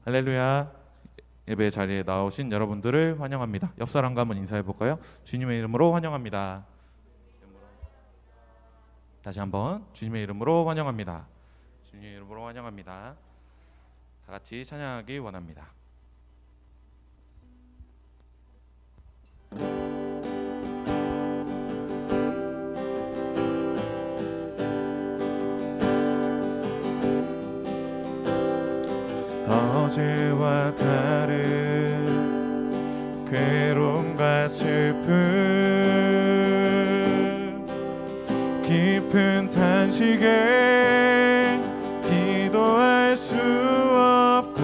할렐루야. 예배 자리에 나오신 여러분들을 환영합니다. 옆 사람과 한번 인사해 볼까요? 주님의 이름으로 환영합니다. 다시 한번 주님의 이름으로 환영합니다. 주님의 이름으로 환영합니다. 다 같이 찬양하기 원합니다. 어제와 다른 괴로움과 슬픔 깊은 탄식에 기도할 수 없고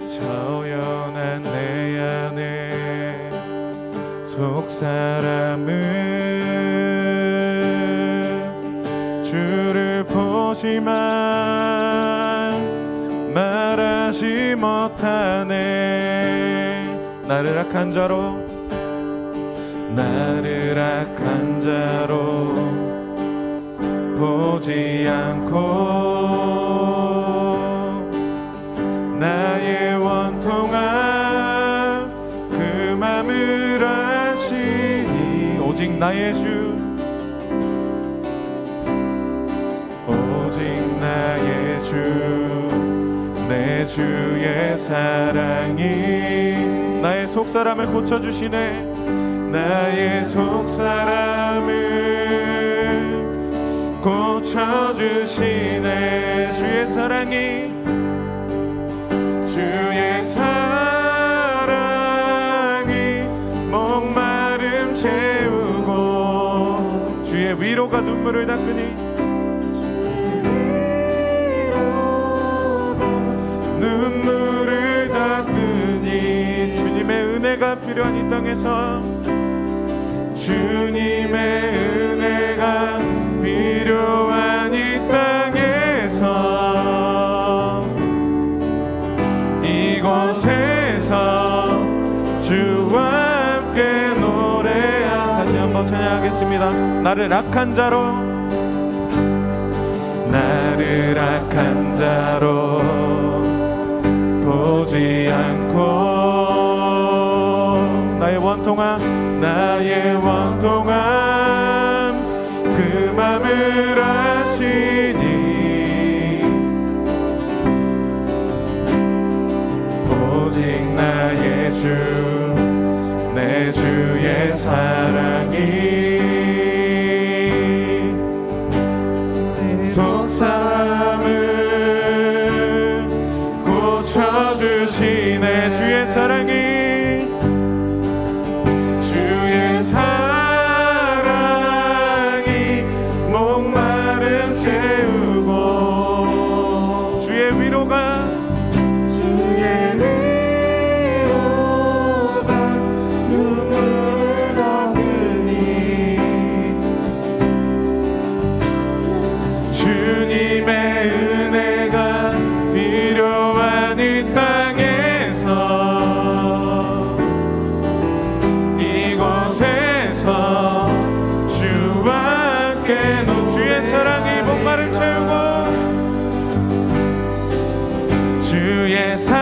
저연한 내 안에 속사람은 주를 보지만 말하지 못하네. 나를 악한 자로 보지 않고 나의 원통한 그 맘을 아시니 오직 나의 주 내 주의 사랑이 나의 속사람을 고쳐주시네. 나의 속사람을 고쳐주시네. 주의 사랑이 목마름 채우고 주의 위로가 눈물을 닦으니 주님의 은혜가 필요한 이 땅에서 주님의 은혜가 필요한 이 땅에서 이곳에서 주와 함께 노래하 다시 한번 찬양하겠습니다. 나를 악한 자로 보지 않고 나의 원통함 그 맘을 아시니 오직 나의 주 내 주의 사랑이 속사람을 고쳐주시네. 주의 사랑이 목마름 채우고 주의 위로가 눈물을 닦으니 주님의 은혜가 필요한 이 땅에서 이곳에서 주와 함께 주의 사랑이 목마름 채우고 주의 사랑이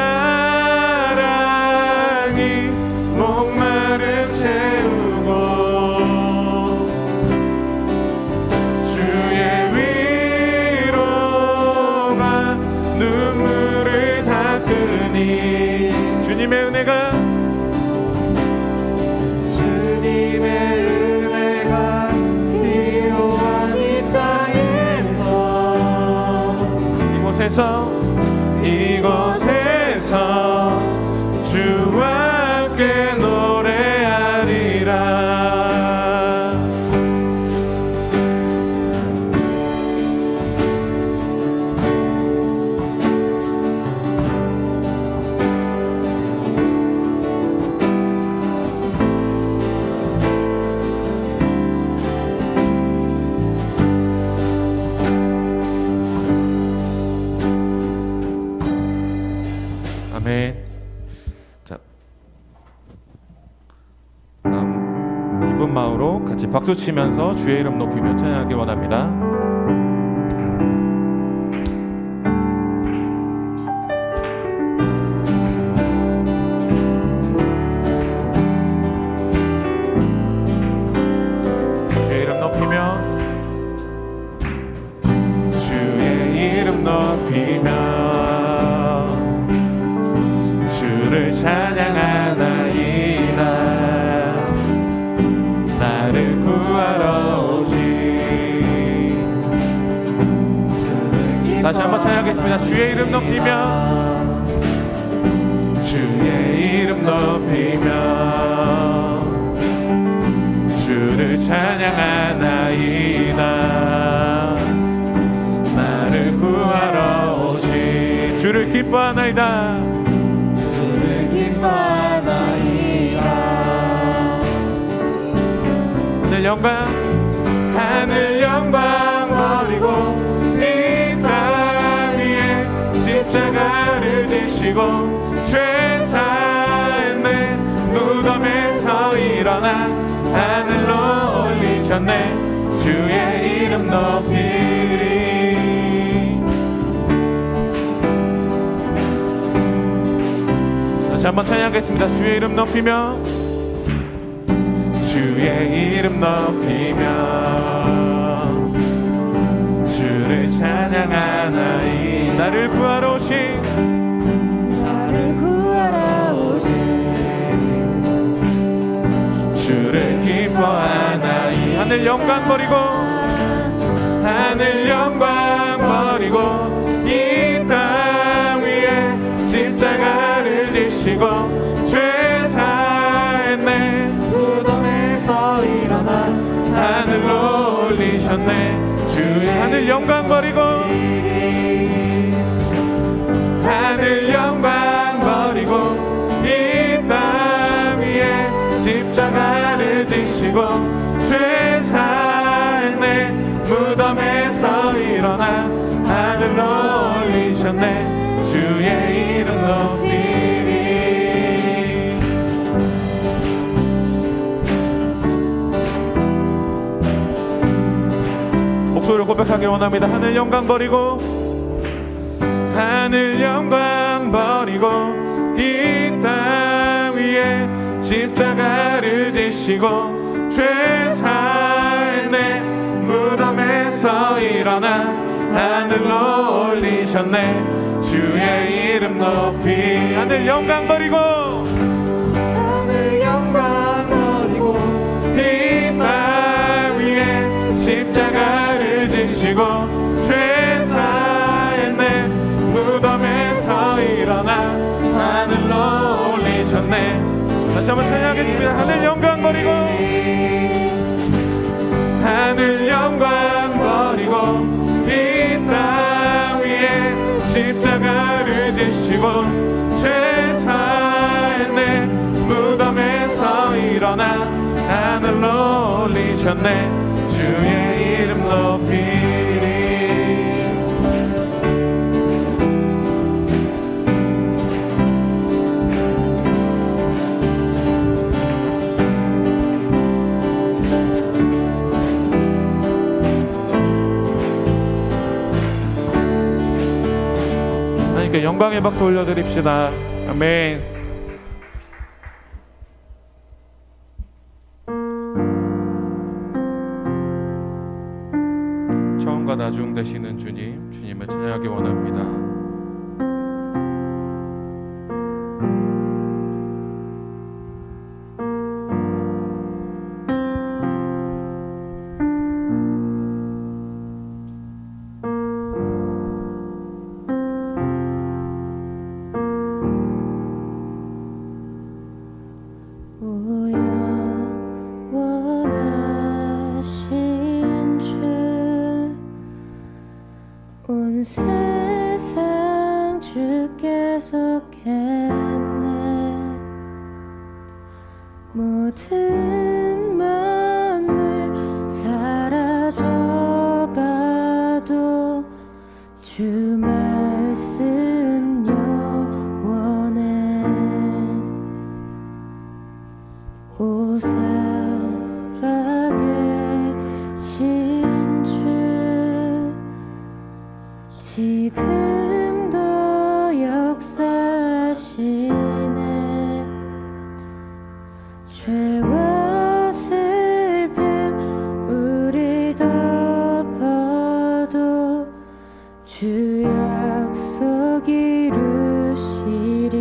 목마름 채우고 주의 위로가 눈물을 닦으니 주님의 은혜가 이곳에서 주와 함께 노래하리라. 아멘. 자, 다음 기쁜 마음으로 같이 박수 치면서 주의 이름 높이며 찬양하기 원합니다. 나를 구하러 오신. 다시 한번 찬양하겠습니다. 주의 이름 높이며 주의 이름 높이며 주를 찬양하나이다. 나를 구하러 오신 주를 기뻐하나이다. 주를 기뻐하나이다. 하늘 영광 하늘 영광 버리고 이 땅 위에 십자가를 지시고 죄 사했네. 무덤에서 일어나 하늘로 올리셨네. 주의 이름 높이리. 다시 한번 찬양하겠습니다. 주의 이름 높이며 주의 이름 높이며 주를 찬양하나이. 나를 구하러 오신 나를 구하러 오신 주를 기뻐하나이. 하늘 영광 버리고 하늘 영광 버리고 이 땅 위에 십자가를 지시고 죄 사했네. 무덤에서 일어나 하늘로 올리셨네. 주의 하늘 영광 버리고 하늘 영광 버리고 이 땅 위에 십자가를 지시고 죄 사했네. 무덤에서 일어나 하늘로 올리셨네. 주의 이름 높이리. 목소리를 고백하길 원합니다. 하늘 영광 버리고 하늘 영광 버리고 이 땅 위에 십자가를 지시고 죄 사했네. 무덤에서 일어나 하늘로 올리셨네. 주의 이름 높이. 하늘 영광 버리고 하늘 영광 버리고 이 땅 위에 십자가를 지시고 죄 사했네. 무덤에서 일어나 하늘로 올리셨네. 다시 한번 찬양하겠습니다. 하늘 영광 버리고 하늘 영광 버리고 이 땅 위에 십자가를 지시고 죄 사했네. 무덤에서 일어나 하늘로 올리셨네. 주의 이름 높이리. 하나님께 영광의 박수 올려드립시다. 아멘. 처음과 나중 되시는 주님, 주님을 찬양하기 원합니다. 온 세상 주께 속했네. 모든 만물 사라져가도 주 말씀 영원해. 오 살아계신 주 지금도 역사하시네. 죄와 슬픔 우리 덮어도 주 약속 이루시리.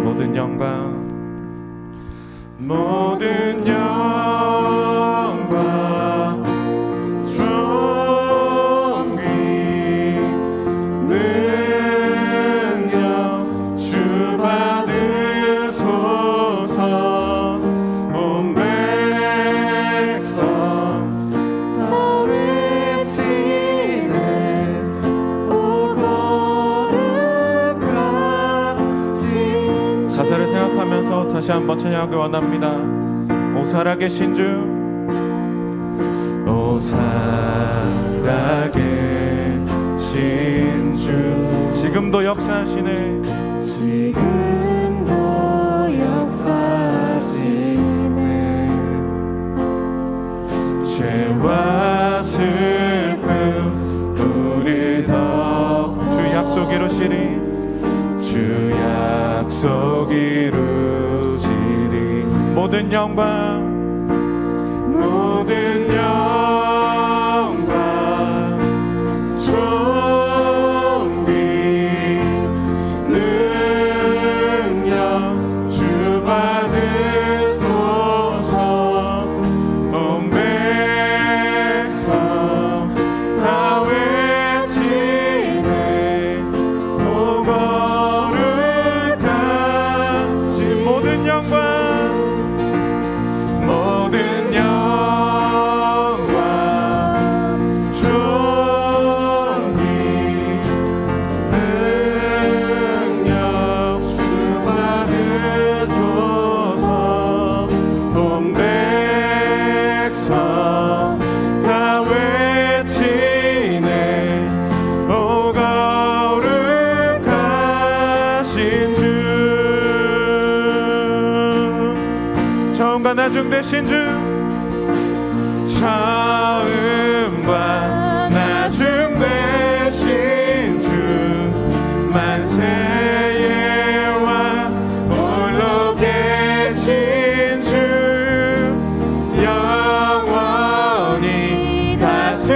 모든 영광 모든 영광 다시 한번 찬양하기 원합니다. 오 살아계신 주, 오 살아계신 주, 지금도 역사하시네, 지금도 역사하시네. 죄와 슬픔 우리 덮, 주 약속 이루시리, 주 약속 이루시리. 모든 영광, 모든 영광, 존귀, 능력 주 받으소서. 온 백성 다 외치네, 오 거룩하신 모든 영광, 모든 영광, 존귀, 능력 주 받으소서. 온 백성 다 외치네, 오 거룩하신 주, 처음과 나중 되신 주, 처음과 나중 되신 주, 만세의 왕 홀로 계신 주, 영원히 다스리시네,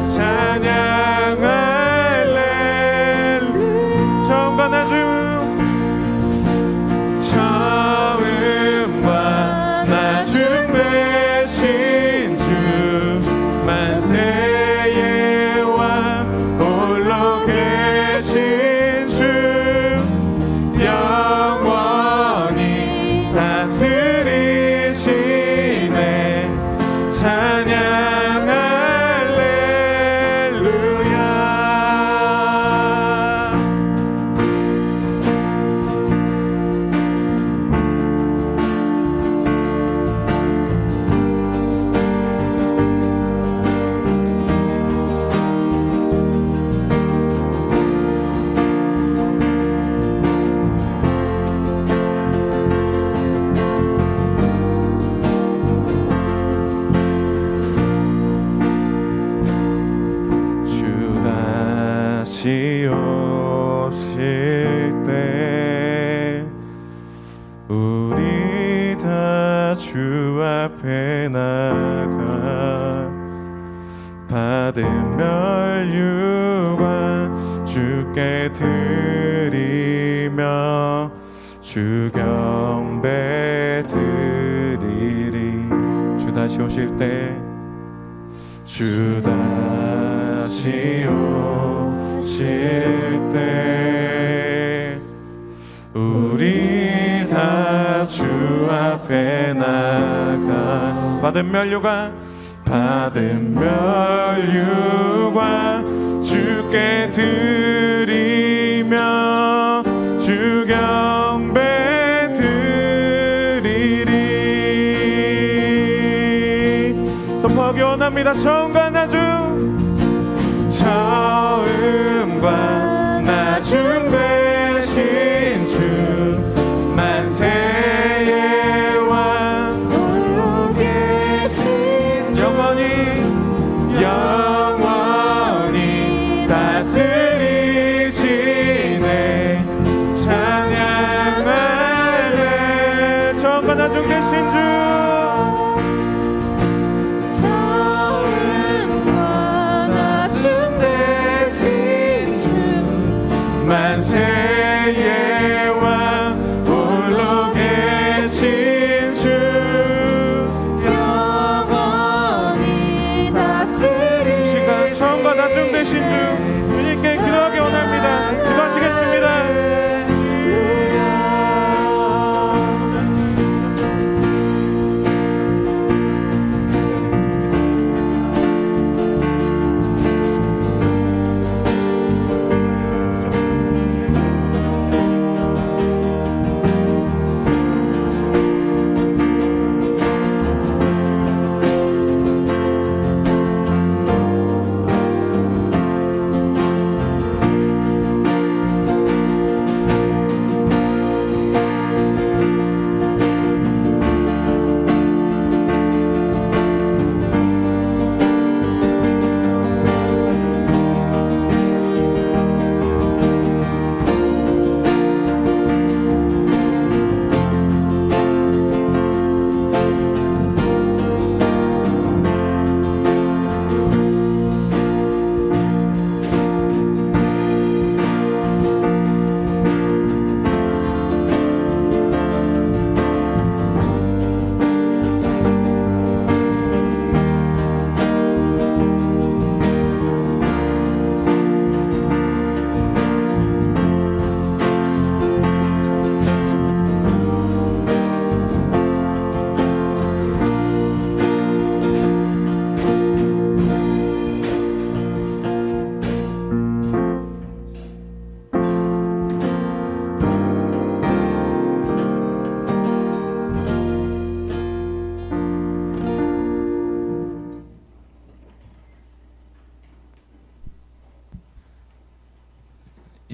찬양할래. 처음과 나중, 처음과 나중 되신 주, 만세의 왕 홀로 계신 주, 영원히 다스리시네, 찬양 할렐루야. 주 다시 오실 때 우리 다 주 앞에 나가 받은 멸류관 주께 드리며 주 경배 드리리. 주 다시 오실 때, 주 다시 오실 때 우리 다 주 앞에 나가 받은 멸류관, 받은 멸류관 주께 드리며 주 경배 드리리. 선포하기 원합니다. 처음과 나중, 처음과 나중 되신 주, 만세의 왕 홀로 계신 주, 영원히 다스리시네, 찬양할래. 처음과 나중 되신 주, 만세의 왕 홀로 계신 주, 영원히 다스리시네. 이 시간 처음과 나중 되신 주, 주님께 기도하기 원합니다. 기도하시겠습니다.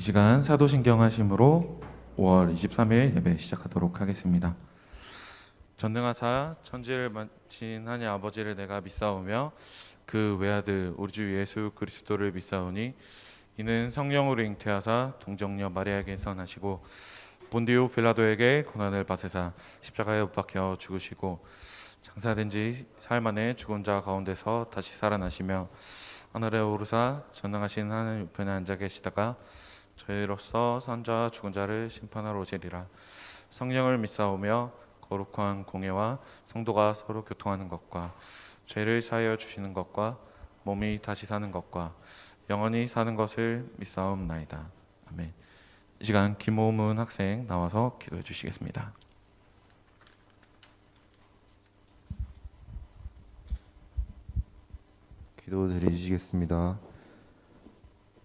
시간 사도신경 하심으로 5월 23일 예배 시작하도록 하겠습니다. 전능하사 천지를 만진 하나님 아버지를 내가 믿사오며 그 외아들 우리 주 예수 그리스도를 믿사오니 이는 성령으로 잉태하사 동정녀 마리아에게 선하시고 본디오 빌라도에게 고난을 받으사 십자가에 못 박혀 죽으시고 장사된 지 사흘 만에 죽은 자 가운데서 다시 살아나시며 하늘에 오르사 전능하신 하나님 우편에 앉아 계시다가 저희로서 선자와 죽은 자를 심판하러 오시리라. 성령을 믿사오며 거룩한 공예와 성도가 서로 교통하는 것과 죄를 사하여 주시는 것과 몸이 다시 사는 것과 영원히 사는 것을 믿사옵나이다. 아멘. 이 시간 김호문 학생 나와서 기도해 주시겠습니다. 기도드리시겠습니다.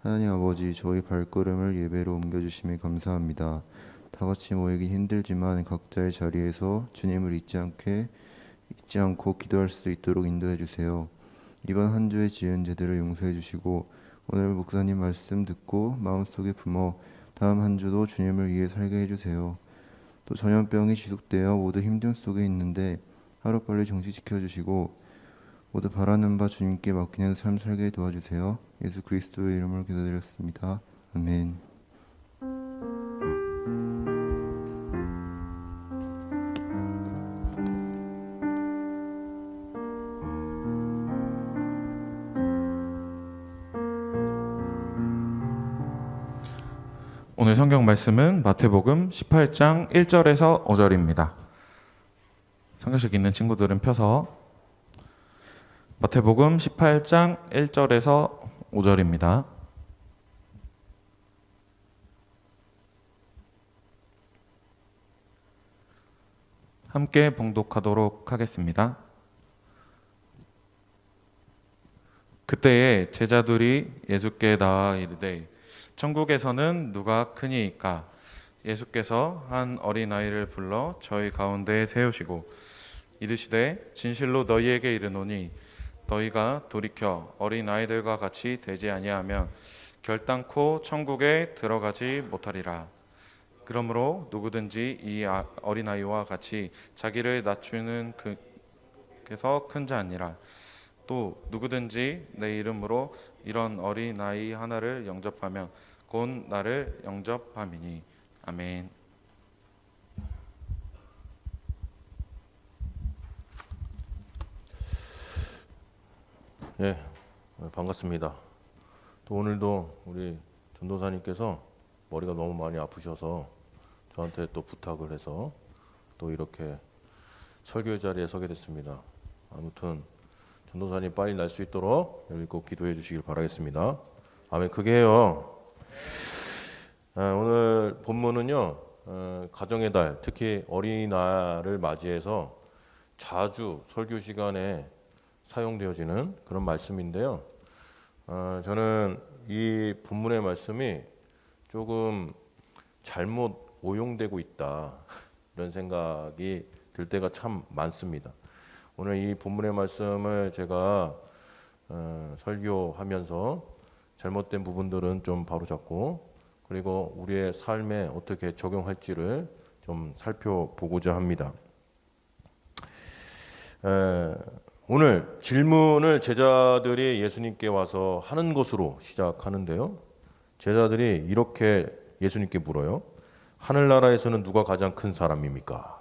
하나님 아버지, 저희 발걸음을 예배로 옮겨주심에 감사합니다. 다같이 모이기 힘들지만 각자의 자리에서 주님을 잊지 않고 기도할 수 있도록 인도해 주세요. 이번 한 주에 지은 죄들을 용서해 주시고 오늘 목사님 말씀 듣고 마음속에 품어 다음 한 주도 주님을 위해 살게 해주세요. 또 전염병이 지속되어 모두 힘듦 속에 있는데 하루빨리 정지시켜 주시고 모두 바라는 바 주님께 맡기는 삶 살게 도와주세요. 예수 그리스도의 이름으로 기도드렸습니다. 아멘. 오늘 성경 말씀은 마태복음 18장 1절에서 5절입니다. 성경책 있는 친구들은 펴서 마태복음 18장 1절에서 5절입니다. 함께 봉독하도록 하겠습니다. 그때에 제자들이 예수께 나와 이르되 천국에서는 누가 크니이까? 예수께서 한 어린아이를 불러 저희 가운데 세우시고 이르시되 진실로 너희에게 이르노니 너희가 돌이켜 어린아이들과 같이 되지 아니하면 결단코 천국에 들어가지 못하리라. 그러므로 누구든지 이 어린아이와 같이 자기를 낮추는 그에서 큰 자 아니라 또 누구든지 내 이름으로 이런 어린아이 하나를 영접하면 곧 나를 영접함이니. 아멘. 예, 반갑습니다. 또 오늘도 우리 전도사님께서 머리가 너무 많이 아프셔서 저한테 또 부탁을 해서 또 이렇게 설교의 자리에 서게 됐습니다. 아무튼 전도사님 빨리 날 수 있도록 여기 꼭 기도해 주시길 바라겠습니다. 아멘. 그게 해요. 오늘 본문은요, 가정의 달, 특히 어린이날을 맞이해서 자주 설교 시간에 사용되어지는 그런 말씀인데요. 저는 이 본문의 말씀이 조금 잘못 오용되고 있다, 이런 생각이 들 때가 참 많습니다. 오늘 이 본문의 말씀을 제가 설교하면서 잘못된 부분들은 좀 바로잡고 그리고 우리의 삶에 어떻게 적용할지를 좀 살펴보고자 합니다. 오늘 질문을 제자들이 예수님께 와서 하는 것으로 시작하는데요. 제자들이 이렇게 예수님께 물어요. 하늘나라에서는 누가 가장 큰 사람입니까?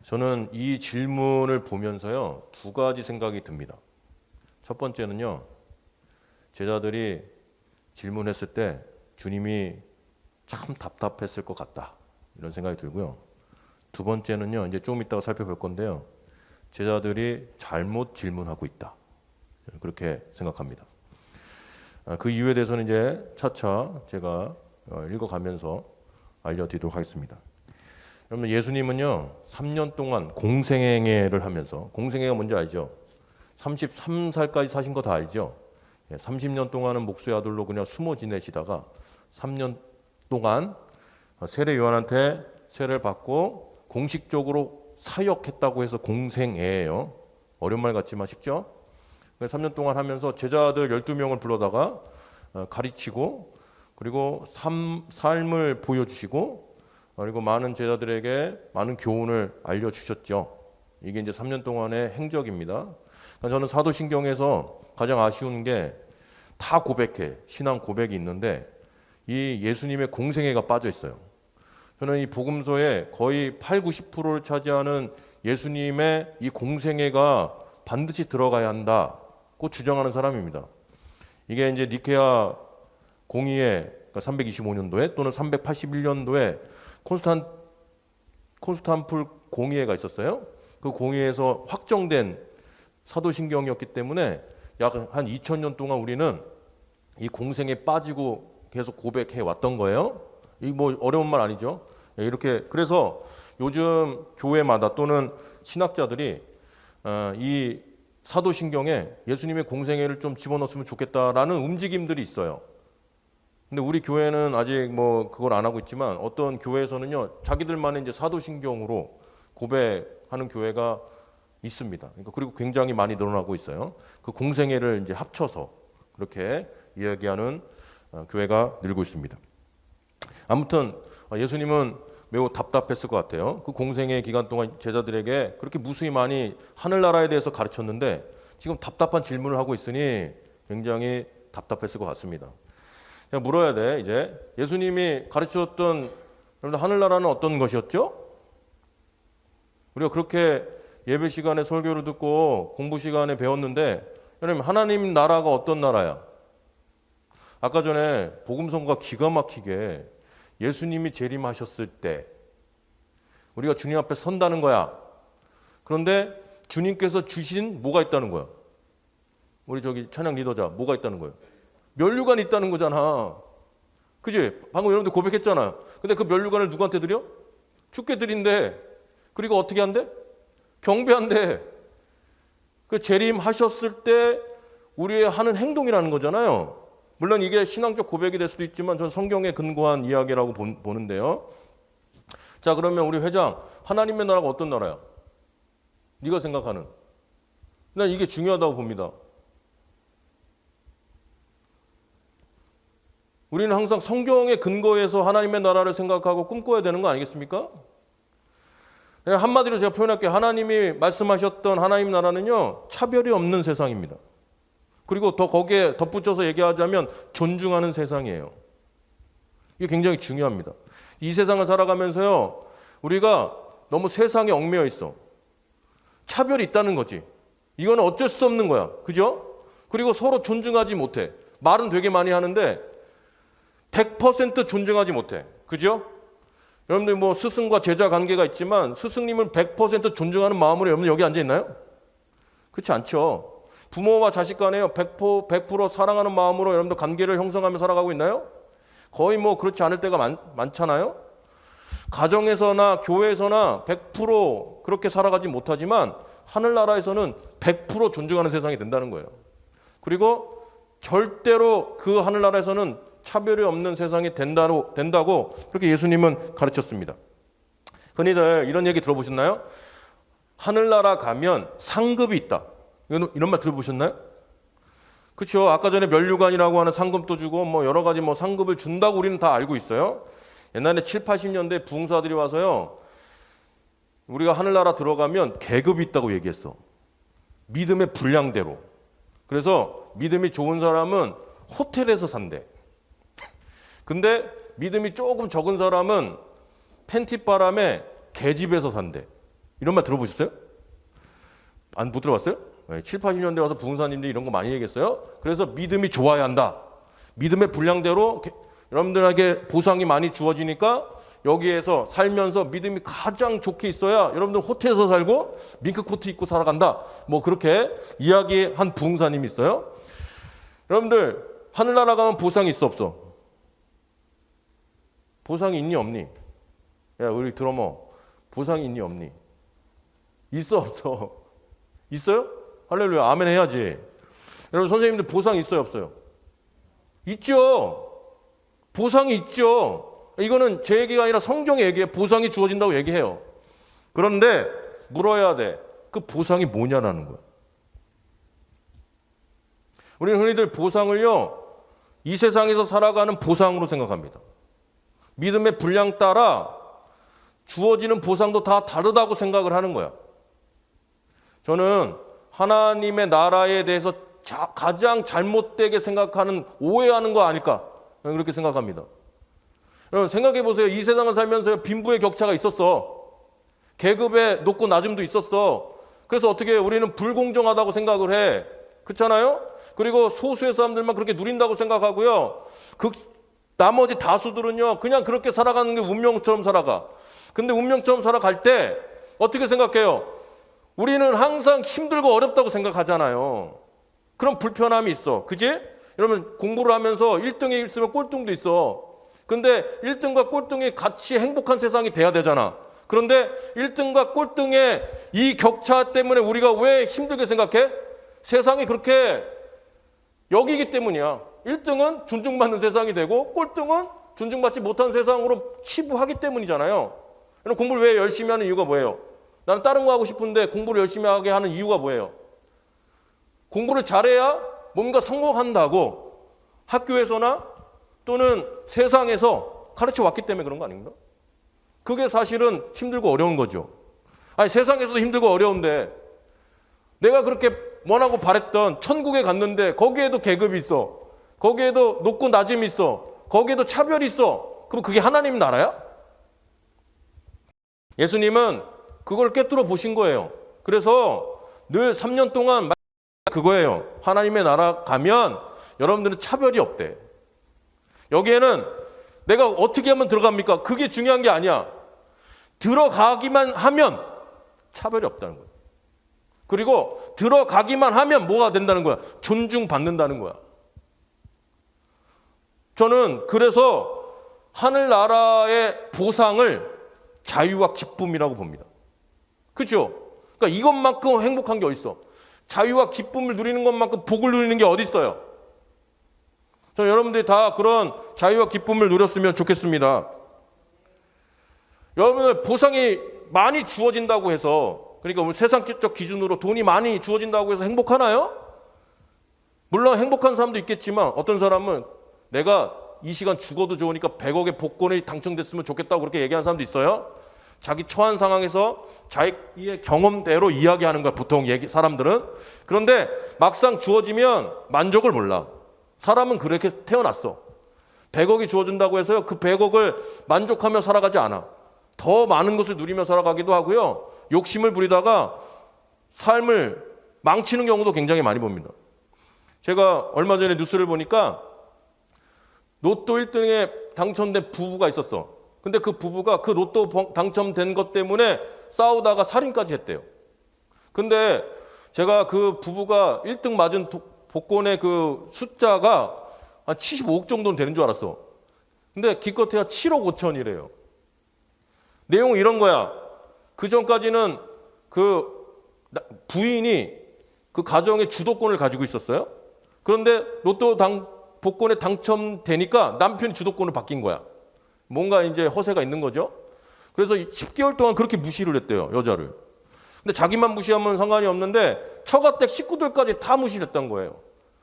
저는 이 질문을 보면서요, 두 가지 생각이 듭니다. 첫 번째는요, 제자들이 질문했을 때 주님이 참 답답했을 것 같다, 이런 생각이 들고요. 두 번째는요, 이제 좀 이따가 살펴볼 건데요, 제자들이 잘못 질문하고 있다, 그렇게 생각합니다. 그 이유에 대해서는 이제 차차 제가 읽어가면서 알려드리도록 하겠습니다. 여러분, 예수님은요 3년 동안 공생애를 하면서, 공생애가 뭔지 알죠? 33살까지 사신 거 다 알죠? 30년 동안은 목수의 아들로 그냥 숨어 지내시다가 3년 동안 세례 요한한테 세례를 받고 공식적으로 사역했다고 해서 공생애예요. 어려운 말 같지만 쉽죠? 3년 동안 하면서 제자들 12명을 불러다가 가르치고 그리고 삶을 보여주시고 그리고 많은 제자들에게 많은 교훈을 알려주셨죠. 이게 이제 3년 동안의 행적입니다. 그러니까 저는 사도신경에서 가장 아쉬운 게 다 고백해. 신앙 고백이 있는데 이 예수님의 공생애가 빠져 있어요. 저는 이 복음서의 거의 80~90%를 차지하는 예수님의 이 공생애가 반드시 들어가야 한다고 주장하는 사람입니다. 이게 이제 니케아 공의회, 그러니까 325년도에 또는 381년도에 콘스탄풀 공의회가 있었어요. 그 공의회에서 확정된 사도신경이었기 때문에 약 한 2000년 동안 우리는 이 공생에 빠지고 계속 고백해 왔던 거예요. 이 뭐 어려운 말 아니죠? 이렇게 그래서 요즘 교회마다 또는 신학자들이 이 사도신경에 예수님의 공생애를 좀 집어넣었으면 좋겠다라는 움직임들이 있어요. 근데 우리 교회는 아직 뭐 그걸 안 하고 있지만 어떤 교회에서는요 자기들만의 이제 사도신경으로 고백하는 교회가 있습니다. 그러니까 그리고 굉장히 많이 늘어나고 있어요. 그 공생애를 이제 합쳐서 그렇게 이야기하는 교회가 늘고 있습니다. 아무튼 예수님은 매우 답답했을 것 같아요. 그 공생애 기간 동안 제자들에게 그렇게 무수히 많이 하늘나라에 대해서 가르쳤는데 지금 답답한 질문을 하고 있으니 굉장히 답답했을 것 같습니다. 그냥 물어야 돼. 이제 예수님이 가르쳤던 여러분들 하늘나라는 어떤 것이었죠? 우리가 그렇게 예배 시간에 설교를 듣고 공부 시간에 배웠는데 여러분 하나님 나라가 어떤 나라야? 아까 전에 복음 선거가 기가 막히게 예수님이 재림하셨을 때 우리가 주님 앞에 선다는 거야. 그런데 주님께서 주신 뭐가 있다는 거야? 우리 저기 찬양 리더자 뭐가 있다는 거예요? 면류관이 있다는 거잖아. 그지? 방금 여러분들 고백했잖아. 근데 그 면류관을 누구한테 드려? 주께 드린대. 그리고 어떻게 한대? 경배한대. 그 재림하셨을 때 우리의 하는 행동이라는 거잖아요. 물론 이게 신앙적 고백이 될 수도 있지만 전 성경에 근거한 이야기라고 보는데요. 자, 그러면 우리 회장, 하나님의 나라가 어떤 나라야? 네가 생각하는. 난 이게 중요하다고 봅니다. 우리는 항상 성경의 근거에서 하나님의 나라를 생각하고 꿈꿔야 되는 거 아니겠습니까? 한마디로 제가 표현할게요. 하나님이 말씀하셨던 하나님 나라는요, 차별이 없는 세상입니다. 그리고 더 거기에 덧붙여서 얘기하자면 존중하는 세상이에요. 이게 굉장히 중요합니다. 이 세상을 살아가면서요, 우리가 너무 세상에 얽매여 있어. 차별이 있다는 거지. 이거는 어쩔 수 없는 거야. 그죠? 그리고 서로 존중하지 못해. 말은 되게 많이 하는데 100% 존중하지 못해. 그죠? 여러분들 뭐 스승과 제자 관계가 있지만 스승님을 100% 존중하는 마음으로 여러분 여기 앉아 있나요? 그렇지 않죠. 부모와 자식 간에요 100% 사랑하는 마음으로 여러분들 관계를 형성하며 살아가고 있나요? 거의 뭐 그렇지 않을 때가 많잖아요. 가정에서나 교회에서나 100% 그렇게 살아가지 못하지만 하늘나라에서는 100% 존중하는 세상이 된다는 거예요. 그리고 절대로 그 하늘나라에서는 차별이 없는 세상이 된다고 그렇게 예수님은 가르쳤습니다. 흔히들 이런 얘기 들어보셨나요? 하늘나라 가면 상급이 있다. 이런 말 들어보셨나요? 그렇죠. 아까 전에 면류관이라고 하는 상급도 주고 뭐 여러 가지 뭐 상급을 준다고 우리는 다 알고 있어요. 옛날에 7, 80년대 부흥사들이 와서요. 우리가 하늘나라 들어가면 계급이 있다고 얘기했어. 믿음의 분량대로. 그래서 믿음이 좋은 사람은 호텔에서 산대. 근데 믿음이 조금 적은 사람은 팬티바람에 계집에서 산대. 이런 말 들어보셨어요? 못 들어봤어요? 7, 80년대 와서 부흥사님들이 이런 거 많이 얘기했어요. 그래서 믿음이 좋아야 한다. 믿음의 분량대로 여러분들에게 보상이 많이 주어지니까 여기에서 살면서 믿음이 가장 좋게 있어야 여러분들 호텔에서 살고 밍크코트 입고 살아간다. 뭐 그렇게 이야기한 부흥사님이 있어요. 여러분들 하늘나라 가면 보상이 있어 없어? 보상이 있니 없니? 야 우리 드러머 보상이 있니 없니? 있어 없어? 있어요? 할렐루야 아멘 해야지. 여러분 선생님들 보상 있어요 없어요? 있죠. 보상이 있죠. 이거는 제 얘기가 아니라 성경의 얘기예요. 보상이 주어진다고 얘기해요. 그런데 물어야 돼. 그 보상이 뭐냐라는 거야. 우리는 흔히들 보상을요 이 세상에서 살아가는 보상으로 생각합니다. 믿음의 분량 따라 주어지는 보상도 다 다르다고 생각을 하는 거야. 저는 하나님의 나라에 대해서 가장 잘못되게 생각하는, 오해하는 거 아닐까, 그렇게 생각합니다. 여러분 생각해 보세요. 이 세상을 살면서 빈부의 격차가 있었어. 계급의 높고 낮음도 있었어. 그래서 어떻게 우리는 불공정하다고 생각을 해. 그렇잖아요? 그리고 소수의 사람들만 그렇게 누린다고 생각하고요. 나머지 다수들은요, 그냥 그렇게 살아가는 게 운명처럼 살아가. 근데 운명처럼 살아갈 때 어떻게 생각해요? 우리는 항상 힘들고 어렵다고 생각하잖아요. 그런 불편함이 있어. 그지? 여러분 공부를 하면서 1등에 있으면 꼴등도 있어. 근데 1등과 꼴등이 같이 행복한 세상이 돼야 되잖아. 그런데 1등과 꼴등의 이 격차 때문에 우리가 왜 힘들게 생각해? 세상이 그렇게 여기기 때문이야. 1등은 존중받는 세상이 되고 꼴등은 존중받지 못한 세상으로 치부하기 때문이잖아요. 그럼 공부를 왜 열심히 하는 이유가 뭐예요? 나는 다른 거 하고 싶은데 공부를 열심히 하게 하는 이유가 뭐예요? 공부를 잘해야 뭔가 성공한다고 학교에서나 또는 세상에서 가르쳐 왔기 때문에 그런 거 아닌가? 그게 사실은 힘들고 어려운 거죠. 아니 세상에서도 힘들고 어려운데 내가 그렇게 원하고 바랬던 천국에 갔는데 거기에도 계급이 있어. 거기에도 높고 낮음이 있어. 거기에도 차별이 있어. 그럼 그게 하나님 나라야? 예수님은 그걸 꿰뚫어 보신 거예요. 그래서 늘 3년 동안 그거예요. 하나님의 나라 가면 여러분들은 차별이 없대. 여기에는 내가 어떻게 하면 들어갑니까? 그게 중요한 게 아니야. 들어가기만 하면 차별이 없다는 거야. 그리고 들어가기만 하면 뭐가 된다는 거야? 존중받는다는 거야. 저는 그래서 하늘나라의 보상을 자유와 기쁨이라고 봅니다. 그렇죠? 그러니까 이것만큼 행복한 게 어디 있어? 자유와 기쁨을 누리는 것만큼 복을 누리는 게 어디 있어요? 저 여러분들이 다 그런 자유와 기쁨을 누렸으면 좋겠습니다. 여러분들 보상이 많이 주어진다고 해서, 그러니까 우리 세상적 기준으로 돈이 많이 주어진다고 해서 행복하나요? 물론 행복한 사람도 있겠지만 어떤 사람은 내가 이 시간 죽어도 좋으니까 100억의 복권에 당첨됐으면 좋겠다고 그렇게 얘기하는 사람도 있어요. 자기 처한 상황에서 자기의 경험대로 이야기하는 거야, 보통 사람들은. 그런데 막상 주어지면 만족을 몰라. 사람은 그렇게 태어났어. 100억이 주어진다고 해서요, 그 100억을 만족하며 살아가지 않아. 더 많은 것을 누리며 살아가기도 하고요, 욕심을 부리다가 삶을 망치는 경우도 굉장히 많이 봅니다. 제가 얼마 전에 뉴스를 보니까 로또 1등에 당첨된 부부가 있었어. 근데 그 부부가 그 로또 당첨된 것 때문에 싸우다가 살인까지 했대요. 근데 제가 그 부부가 1등 맞은 복권의 그 숫자가 한 75억 정도는 되는 줄 알았어. 근데 기껏해야 7억 5천이래요. 내용은 이런 거야. 그 전까지는 그 부인이 그 가정의 주도권을 가지고 있었어요. 그런데 로또 복권에 당첨되니까 남편이 주도권을 바뀐 거야. 뭔가 이제 허세가 있는 거죠. 그래서 10개월 동안 그렇게 무시를 했대요, 여자를. 근데 자기만 무시하면 상관이 없는데 처가댁 식구들까지 다 무시를 했던 거예요.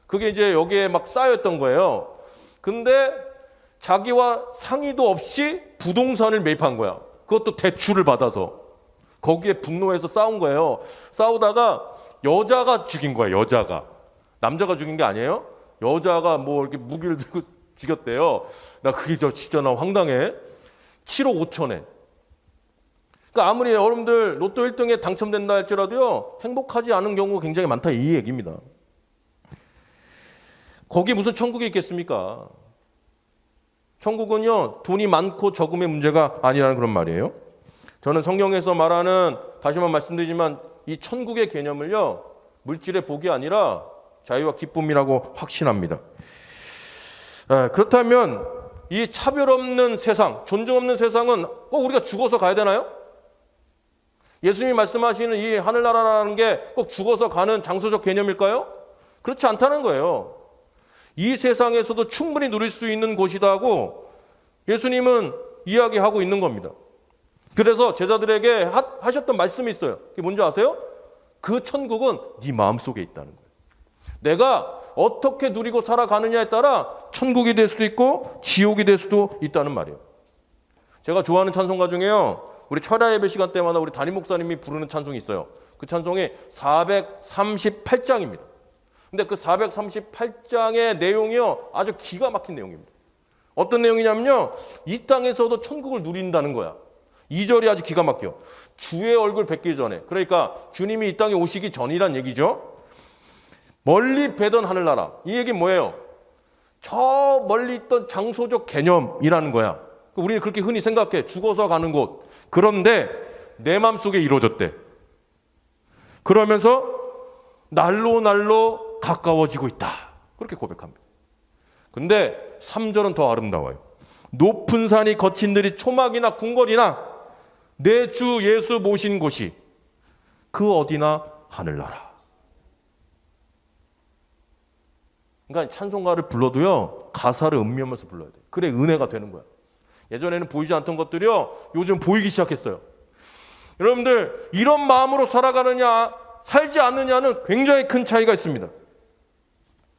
그게 이제 여기에 막 쌓여있던 거예요. 근데 자기와 상의도 없이 부동산을 매입한 거야. 그것도 대출을 받아서. 거기에 분노해서 싸운 거예요. 싸우다가 여자가 죽인 거야, 여자가. 남자가 죽인 게 아니에요. 여자가 뭐 이렇게 무기를 들고 죽였대요. 나 그게 진짜 나 황당해. 7억 5천에. 그러니까 아무리 여러분들 로또 1등에 당첨된다 할지라도요, 행복하지 않은 경우가 굉장히 많다, 이 얘기입니다. 거기 무슨 천국이 있겠습니까? 천국은요, 돈이 많고 적음의 문제가 아니라는 그런 말이에요. 저는 성경에서 말하는, 다시 한번 말씀드리지만 이 천국의 개념을요, 물질의 복이 아니라 자유와 기쁨이라고 확신합니다. 그렇다면 이 차별 없는 세상, 존중 없는 세상은 꼭 우리가 죽어서 가야 되나요? 예수님이 말씀하시는 이 하늘나라라는 게 꼭 죽어서 가는 장소적 개념일까요? 그렇지 않다는 거예요. 이 세상에서도 충분히 누릴 수 있는 곳이다고 예수님은 이야기하고 있는 겁니다. 그래서 제자들에게 하셨던 말씀이 있어요. 그게 뭔지 아세요? 그 천국은 네 마음속에 있다는 거예요. 내가 어떻게 누리고 살아가느냐에 따라 천국이 될 수도 있고 지옥이 될 수도 있다는 말이에요. 제가 좋아하는 찬송가 중에요, 우리 철야 예배 시간 때마다 우리 담임 목사님이 부르는 찬송이 있어요. 그 찬송이 438장입니다. 근데 그 438장의 내용이요, 아주 기가 막힌 내용입니다. 어떤 내용이냐면요, 이 땅에서도 천국을 누린다는 거야. 2절이 아주 기가 막혀. 주의 얼굴 뵙기 전에, 그러니까 주님이 이 땅에 오시기 전이란 얘기죠. 멀리 뵈던 하늘나라, 이 얘기는 뭐예요? 저 멀리 있던 장소적 개념이라는 거야. 우리는 그렇게 흔히 생각해, 죽어서 가는 곳. 그런데 내 마음속에 이루어졌대. 그러면서 날로 가까워지고 있다, 그렇게 고백합니다. 근데 3절은 더 아름다워요. 높은 산이 거친 들이 초막이나 궁궐이나 내 주 예수 모신 곳이 그 어디나 하늘나라. 그러니까 찬송가를 불러도요, 가사를 음미하면서 불러야 돼. 그래 은혜가 되는 거야. 예전에는 보이지 않던 것들이요, 요즘 보이기 시작했어요. 여러분들, 이런 마음으로 살아가느냐 살지 않느냐는 굉장히 큰 차이가 있습니다.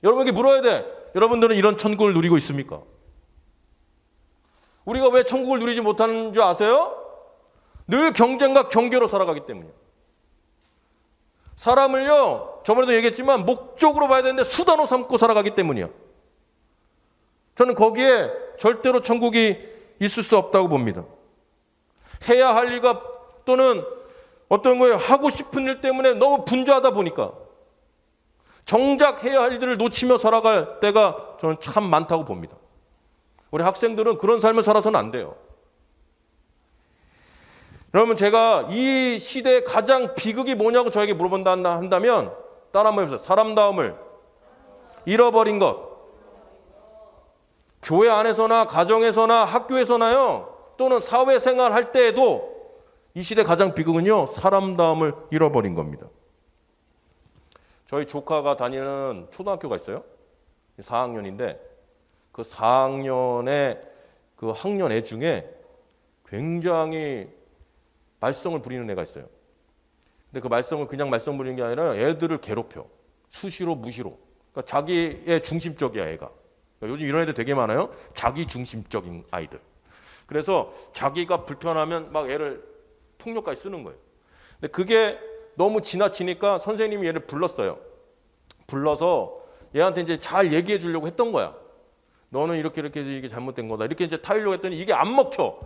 여러분에게 물어야 돼. 여러분들은 이런 천국을 누리고 있습니까? 우리가 왜 천국을 누리지 못하는 줄 아세요? 늘 경쟁과 경계로 살아가기 때문이에요. 사람을요, 저번에도 얘기했지만 목적으로 봐야 되는데 수단으로 삼고 살아가기 때문이에요. 저는 거기에 절대로 천국이 있을 수 없다고 봅니다. 해야 할 일과 또는 어떤 거예요, 하고 싶은 일 때문에 너무 분주하다 보니까 정작 해야 할 일들을 놓치며 살아갈 때가 저는 참 많다고 봅니다. 우리 학생들은 그런 삶을 살아서는 안 돼요. 여러분, 제가 이 시대의 가장 비극이 뭐냐고 저에게 물어본다 한다면 따라 한번 해보세요. 사람다움을 잃어버린 것. 교회 안에서나 가정에서나 학교에서나요, 또는 사회생활 할 때에도 이 시대 가장 비극은요, 사람다움을 잃어버린 겁니다. 저희 조카가 다니는 초등학교가 있어요. 4학년인데 그 4학년의 그 학년 애 중에 굉장히 말썽을 부리는 애가 있어요. 근데 그 말썽을 그냥 말썽 부리는 게 아니라 애들을 괴롭혀. 수시로 무시로. 그러니까 자기의 중심적이야, 애가. 그러니까 요즘 이런 애들 되게 많아요. 자기 중심적인 아이들. 그래서 자기가 불편하면 막 애를 폭력까지 쓰는 거예요. 근데 그게 너무 지나치니까 선생님이 얘를 불렀어요. 불러서 얘한테 이제 잘 얘기해 주려고 했던 거야. 너는 이렇게 이게 잘못된 거다. 이렇게 이제 타이려고 했더니 이게 안 먹혀.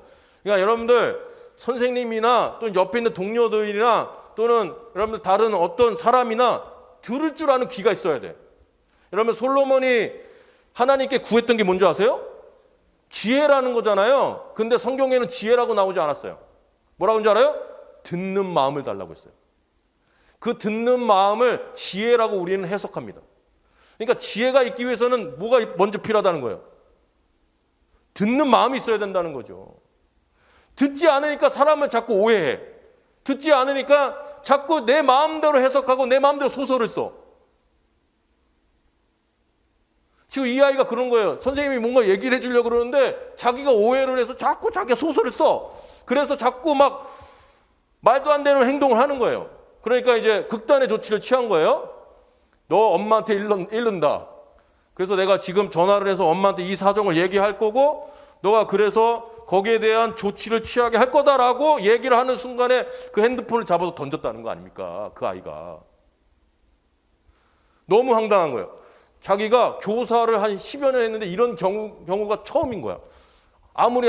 그러니까 여러분들, 선생님이나 또는 옆에 있는 동료들이나 또는 여러분들 다른 어떤 사람이나 들을 줄 아는 귀가 있어야 돼. 여러분, 솔로몬이 하나님께 구했던 게 뭔지 아세요? 지혜라는 거잖아요. 근데 성경에는 지혜라고 나오지 않았어요. 뭐라고 하는 줄 알아요? 듣는 마음을 달라고 했어요. 그 듣는 마음을 지혜라고 우리는 해석합니다. 그러니까 지혜가 있기 위해서는 뭐가 먼저 필요하다는 거예요? 듣는 마음이 있어야 된다는 거죠. 듣지 않으니까 사람을 자꾸 오해해. 듣지 않으니까 자꾸 내 마음대로 해석하고 내 마음대로 소설을 써. 지금 이 아이가 그런 거예요. 선생님이 뭔가 얘기를 해주려고 그러는데 자기가 오해를 해서 자꾸 자기가 소설을 써. 그래서 자꾸 막 말도 안 되는 행동을 하는 거예요. 그러니까 이제 극단의 조치를 취한 거예요. 너 엄마한테 잃는다. 그래서 내가 지금 전화를 해서 엄마한테 이 사정을 얘기할 거고 너가 그래서 거기에 대한 조치를 취하게 할 거다라고 얘기를 하는 순간에 그 핸드폰을 잡아서 던졌다는 거 아닙니까? 그 아이가. 너무 황당한 거예요. 자기가 교사를 한 10여 년 했는데 이런 경우가 처음인 거야. 아무리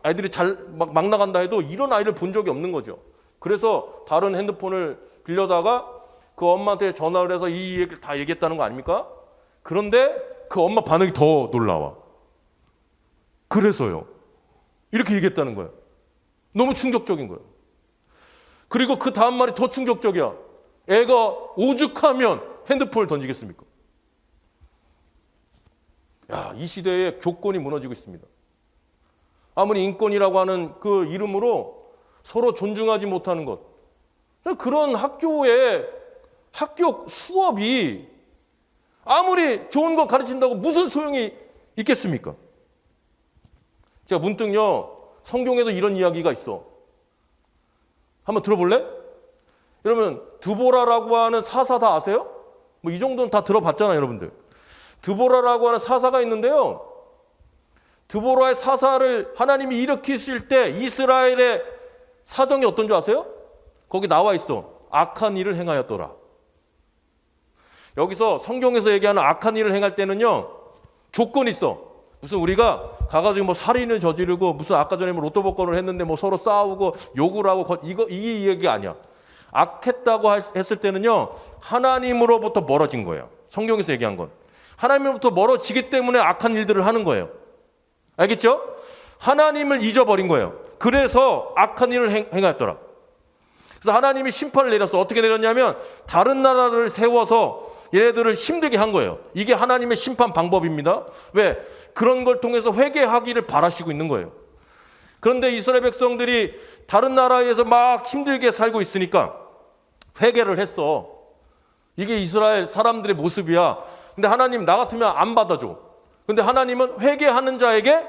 애들이 막 나간다 해도 이런 아이를 본 적이 없는 거죠. 그래서 다른 핸드폰을 빌려다가 그 엄마한테 전화를 해서 이 얘기를 다 얘기했다는 거 아닙니까? 그런데 그 엄마 반응이 더 놀라워. 그래서요. 이렇게 얘기했다는 거예요. 너무 충격적인 거예요. 그리고 그 다음 말이 더 충격적이야. 애가 오죽하면 핸드폰을 던지겠습니까? 야, 이 시대에 교권이 무너지고 있습니다. 아무리 인권이라고 하는 그 이름으로 서로 존중하지 못하는 것. 그런 학교 수업이 아무리 좋은 거 가르친다고 무슨 소용이 있겠습니까? 제가 문득요, 성경에도 이런 이야기가 있어. 한번 들어볼래? 여러분, 드보라라고 하는 사사 다 아세요? 뭐 이 정도는 다 들어봤잖아요, 여러분들. 드보라라고 하는 사사가 있는데요. 드보라의 사사를 하나님이 일으키실 때 이스라엘의 사정이 어떤 줄 아세요? 거기 나와 있어. 악한 일을 행하였더라. 여기서 성경에서 얘기하는 악한 일을 행할 때는요, 조건이 있어. 무슨 우리가 가가지고 뭐 살인을 저지르고 무슨 아까 전에 뭐 로또 복권을 했는데 뭐 서로 싸우고 욕을 하고 이 얘기가 아니야. 악했다고 했을 때는요, 하나님으로부터 멀어진 거예요. 성경에서 얘기한 건. 하나님으로부터 멀어지기 때문에 악한 일들을 하는 거예요. 알겠죠? 하나님을 잊어버린 거예요. 그래서 악한 일을 행하였더라. 그래서 하나님이 심판을 내렸어. 어떻게 내렸냐면 다른 나라를 세워서 얘네들을 힘들게 한 거예요. 이게 하나님의 심판 방법입니다. 왜? 그런 걸 통해서 회개하기를 바라시고 있는 거예요. 그런데 이스라엘 백성들이 다른 나라에서 막 힘들게 살고 있으니까 회개를 했어. 이게 이스라엘 사람들의 모습이야. 근데 하나님 나 같으면 안 받아줘. 근데 하나님은 회개하는 자에게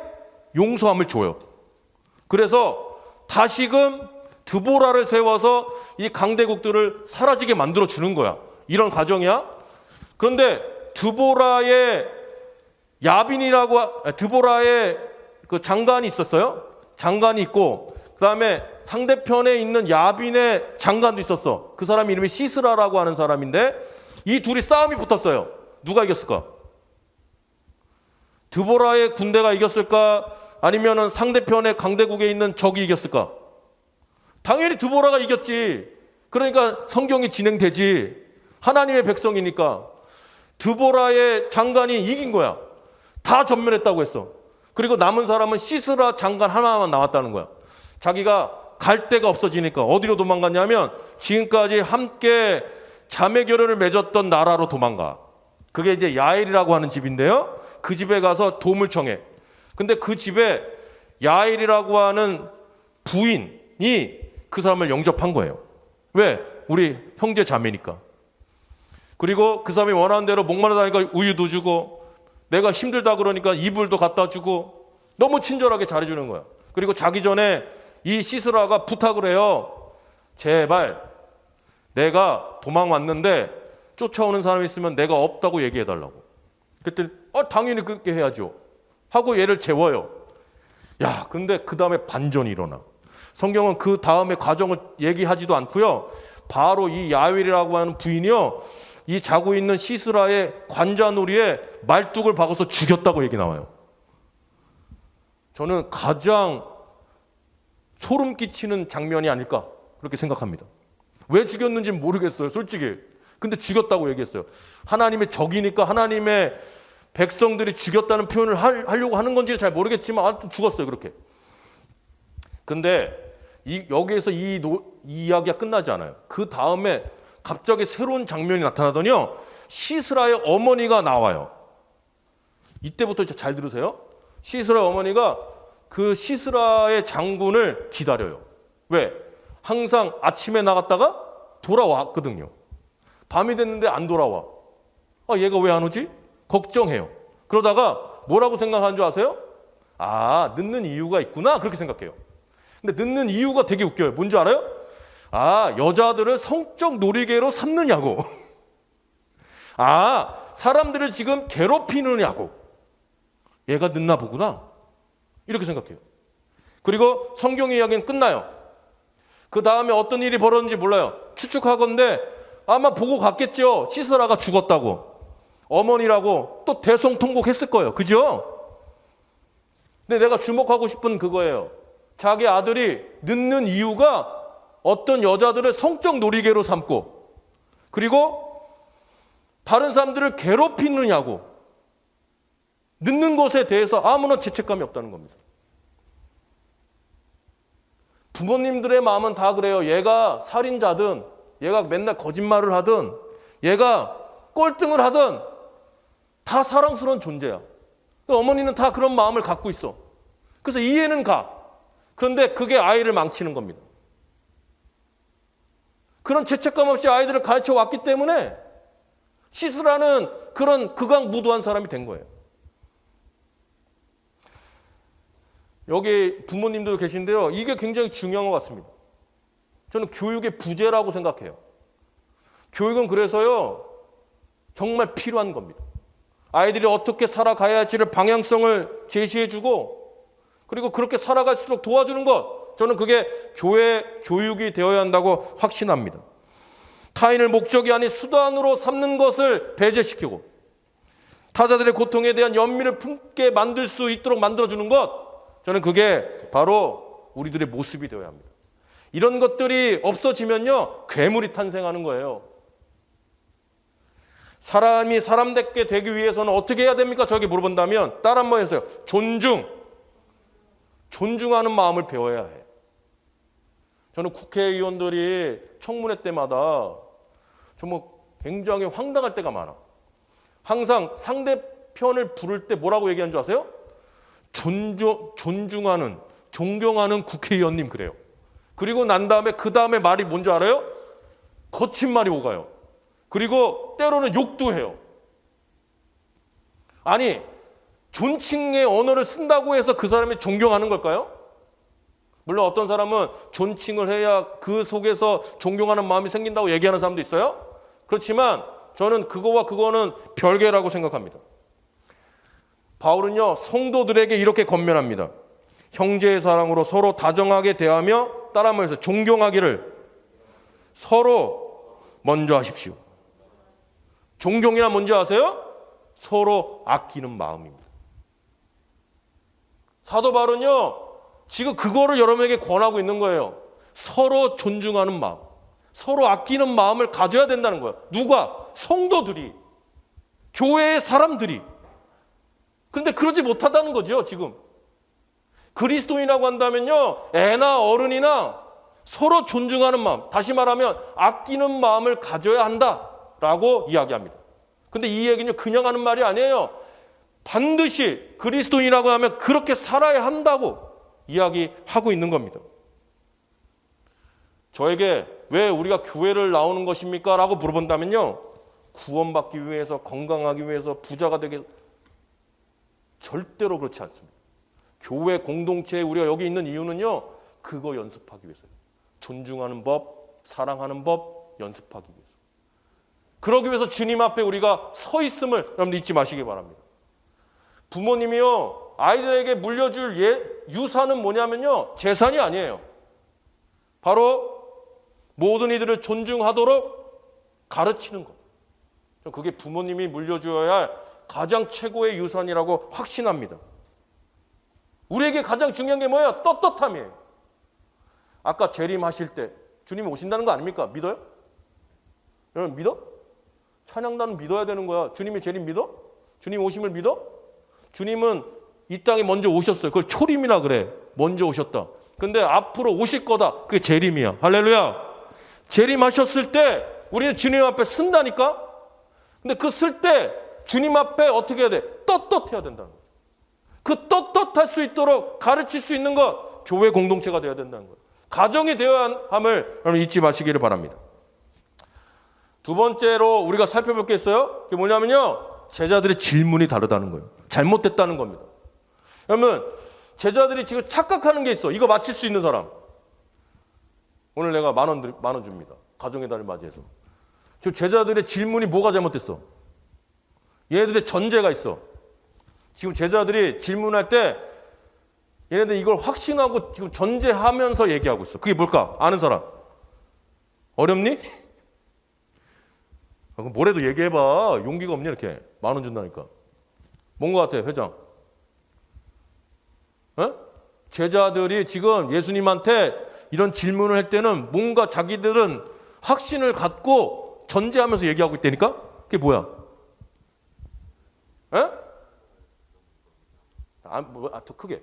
용서함을 줘요. 그래서 다시금 드보라를 세워서 이 강대국들을 사라지게 만들어 주는 거야. 이런 과정이야. 그런데 드보라의 드보라의 그 장관이 있었어요. 장관이 있고 그다음에 상대편에 있는 야빈의 장관도 있었어. 그 사람 이름이 시스라라고 하는 사람인데 이 둘이 싸움이 붙었어요. 누가 이겼을까? 드보라의 군대가 이겼을까? 아니면은 상대편의 강대국에 있는 적이 이겼을까? 당연히 드보라가 이겼지. 그러니까 성경이 진행되지. 하나님의 백성이니까. 드보라의 장관이 이긴 거야. 다 전멸했다고 했어. 그리고 남은 사람은 시스라 장관 하나만 남았다는 거야. 자기가 갈 데가 없어지니까 어디로 도망갔냐면 지금까지 함께 자매 결혼을 맺었던 나라로 도망가. 그게 이제 야엘이라고 하는 집인데요. 그 집에 가서 도움을 청해. 근데 그 집에 야엘이라고 하는 부인이 그 사람을 영접한 거예요. 왜? 우리 형제 자매니까. 그리고 그 사람이 원하는 대로 목마르다니까 우유도 주고 내가 힘들다 그러니까 이불도 갖다 주고 너무 친절하게 잘해주는 거야. 그리고 자기 전에 이 시스라가 부탁을 해요. 제발 내가 도망 왔는데 쫓아오는 사람이 있으면 내가 없다고 얘기해달라고. 그랬더니 당연히 그렇게 해야죠 하고 얘를 재워요. 야, 근데 그 다음에 반전이 일어나. 성경은 그 다음에 과정을 얘기하지도 않고요. 바로 이 야웰이라고 하는 부인이요, 이 자고 있는 시스라의 관자놀이에 말뚝을 박아서 죽였다고 얘기 나와요. 저는 가장 소름 끼치는 장면이 아닐까 그렇게 생각합니다. 왜 죽였는지는 모르겠어요, 솔직히. 근데 죽였다고 얘기했어요. 하나님의 적이니까 하나님의 백성들이 죽였다는 표현을 하려고 하는 건지는 잘 모르겠지만 아무튼 죽었어요, 그렇게. 근데 여기에서 이 이야기가 끝나지 않아요. 그 다음에 갑자기 새로운 장면이 나타나더니요, 시스라의 어머니가 나와요. 이때부터 잘 들으세요. 시스라의 어머니가 그 시스라의 장군을 기다려요. 왜? 항상 아침에 나갔다가 돌아왔거든요. 밤이 됐는데 안 돌아와. 얘가 왜 안 오지? 걱정해요. 그러다가 뭐라고 생각하는 줄 아세요? 늦는 이유가 있구나, 그렇게 생각해요. 근데 늦는 이유가 되게 웃겨요. 뭔지 알아요? 여자들을 성적 놀이개로 삼느냐고. 사람들을 지금 괴롭히느냐고. 얘가 늦나 보구나, 이렇게 생각해요. 그리고 성경의 이야기는 끝나요. 그 다음에 어떤 일이 벌어졌는지 몰라요. 추측하건대 아마 보고 갔겠죠. 시스라가 죽었다고. 어머니라고 또 대성통곡했을 거예요. 그죠? 근데 내가 주목하고 싶은 그거예요. 자기 아들이 늦는 이유가 어떤 여자들을 성적 놀이개로 삼고 그리고 다른 사람들을 괴롭히느냐고. 늦는 것에 대해서 아무런 죄책감이 없다는 겁니다. 부모님들의 마음은 다 그래요. 얘가 살인자든 얘가 맨날 거짓말을 하든 얘가 꼴등을 하든 다 사랑스러운 존재야. 어머니는 다 그런 마음을 갖고 있어. 그래서 이해는 가. 그런데 그게 아이를 망치는 겁니다. 그런 죄책감 없이 아이들을 가르쳐 왔기 때문에 시스라는 그런 극악무도한 사람이 된 거예요. 여기 부모님도 계신데요, 이게 굉장히 중요한 것 같습니다. 저는 교육의 부재라고 생각해요. 교육은 그래서요, 정말 필요한 겁니다. 아이들이 어떻게 살아가야 할지를 방향성을 제시해주고 그리고 그렇게 살아갈 수 있도록 도와주는 것, 저는 그게 교회 교육이 되어야 한다고 확신합니다. 타인을 목적이 아닌 수단으로 삼는 것을 배제시키고 타자들의 고통에 대한 연민을 품게 만들 수 있도록 만들어주는 것, 저는 그게 바로 우리들의 모습이 되어야 합니다. 이런 것들이 없어지면요, 괴물이 탄생하는 거예요. 사람이 사람답게 되기 위해서는 어떻게 해야 됩니까? 저에게 물어본다면 따라 한번 해주세요. 존중하는 마음을 배워야 해. 저는 국회의원들이 청문회 때마다 정말 굉장히 황당할 때가 많아. 항상 상대편을 부를 때 뭐라고 얘기하는 줄 아세요? 존중하는, 존경하는 국회의원님 그래요. 그리고 난 다음에 그 다음에 말이 뭔지 알아요? 거친 말이 오가요. 그리고 때로는 욕도 해요. 아니, 존칭의 언어를 쓴다고 해서 그 사람이 존경하는 걸까요? 물론 어떤 사람은 존칭을 해야 그 속에서 존경하는 마음이 생긴다고 얘기하는 사람도 있어요. 그렇지만 저는 그거는 별개라고 생각합니다. 바울은요, 성도들에게 이렇게 권면합니다. 형제의 사랑으로 서로 다정하게 대하며 따라하면서 존경하기를 서로 먼저 하십시오. 존경이란 뭔지 아세요? 서로 아끼는 마음입니다. 사도 바울은요, 지금 그거를 여러분에게 권하고 있는 거예요. 서로 존중하는 마음, 서로 아끼는 마음을 가져야 된다는 거예요. 누가? 성도들이, 교회의 사람들이. 그런데 그러지 못하다는 거죠, 지금. 그리스도인이라고 한다면요, 애나 어른이나 서로 존중하는 마음, 다시 말하면 아끼는 마음을 가져야 한다라고 이야기합니다. 근데 이 얘기는 그냥 하는 말이 아니에요. 반드시 그리스도인이라고 하면 그렇게 살아야 한다고 이야기하고 있는 겁니다. 저에게 왜 우리가 교회를 나오는 것입니까? 라고 물어본다면요, 구원받기 위해서, 건강하기 위해서, 부자가 되기 위해서, 절대로 그렇지 않습니다. 교회 공동체에 우리가 여기 있는 이유는요, 그거 연습하기 위해서요. 존중하는 법, 사랑하는 법 연습하기 위해서. 그러기 위해서 주님 앞에 우리가 서 있음을 여러분들 잊지 마시기 바랍니다. 부모님이요, 아이들에게 물려줄 유산은 뭐냐면요, 재산이 아니에요. 바로 모든 이들을 존중하도록 가르치는 것. 그게 부모님이 물려줘야 할 가장 최고의 유산이라고 확신합니다. 우리에게 가장 중요한 게 뭐예요? 떳떳함이에요. 아까 재림하실 때 주님이 오신다는 거 아닙니까? 믿어요? 여러분 믿어? 찬양단은 믿어야 되는 거야. 주님이 재림 믿어? 주님 오심을 믿어? 주님은 이 땅에 먼저 오셨어요. 그걸 초림이라 그래. 먼저 오셨다. 근데 앞으로 오실 거다. 그게 재림이야. 할렐루야. 재림하셨을 때 우리는 주님 앞에 쓴다니까? 근데 그 쓸 때 주님 앞에 어떻게 해야 돼? 떳떳해야 된다는 거예요. 그 떳떳할 수 있도록 가르칠 수 있는 것, 교회 공동체가 되어야 된다는 거예요. 가정이 되어야 함을 여러분 잊지 마시기를 바랍니다. 두 번째로 우리가 살펴볼 게 있어요. 그게 뭐냐면요, 제자들의 질문이 다르다는 거예요. 잘못됐다는 겁니다. 여러분, 제자들이 지금 착각하는 게 있어. 이거 맞힐 수 있는 사람. 오늘 내가 만 원 줍니다. 가정의 달을 맞이해서. 지금 제자들의 질문이 뭐가 잘못됐어? 얘네들의 전제가 있어. 지금 제자들이 질문할 때 얘네들 이걸 확신하고 지금 전제하면서 얘기하고 있어. 그게 뭘까? 아는 사람? 어렵니? 그럼 뭐래도 얘기해봐. 용기가 없니 이렇게. 10,000원 준다니까. 뭔 것 같아, 회장? 에? 제자들이 지금 예수님한테 이런 질문을 할 때는 뭔가 자기들은 확신을 갖고 전제하면서 얘기하고 있다니까? 그게 뭐야? 에? 더 크게.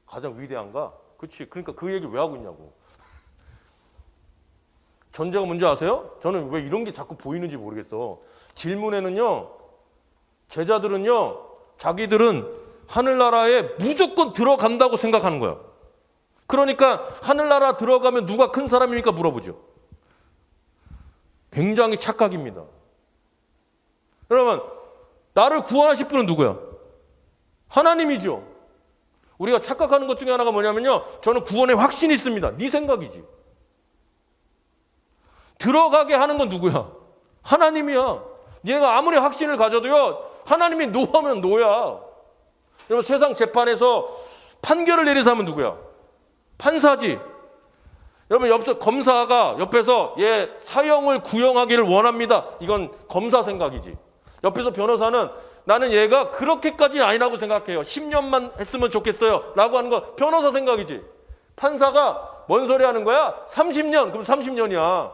가장 위대한가? 그렇지. 그러니까 그 얘기를 왜 하고 있냐고. 전제가 뭔지 아세요? 저는 왜 이런 게 자꾸 보이는지 모르겠어. 질문에는요, 제자들은요, 자기들은 하늘나라에 무조건 들어간다고 생각하는 거야. 그러니까 하늘나라 들어가면 누가 큰 사람입니까? 물어보죠. 굉장히 착각입니다. 여러분, 나를 구원하실 분은 누구야? 하나님이죠. 우리가 착각하는 것 중에 하나가 뭐냐면요, 저는 구원에 확신이 있습니다. 네 생각이지. 들어가게 하는 건 누구야? 하나님이야. 니네가 아무리 확신을 가져도요, 하나님이 노하면 노야. 여러분, 세상 재판에서 판결을 내리는 사람은 누구야? 판사지. 여러분, 옆에서 검사가 옆에서 얘 사형을 구형하기를 원합니다. 이건 검사 생각이지. 옆에서 변호사는 나는 얘가 그렇게까지는 아니라고 생각해요. 10년만 했으면 좋겠어요. 라고 하는 거 변호사 생각이지. 판사가 뭔 소리 하는 거야? 30년. 그럼 30년이야.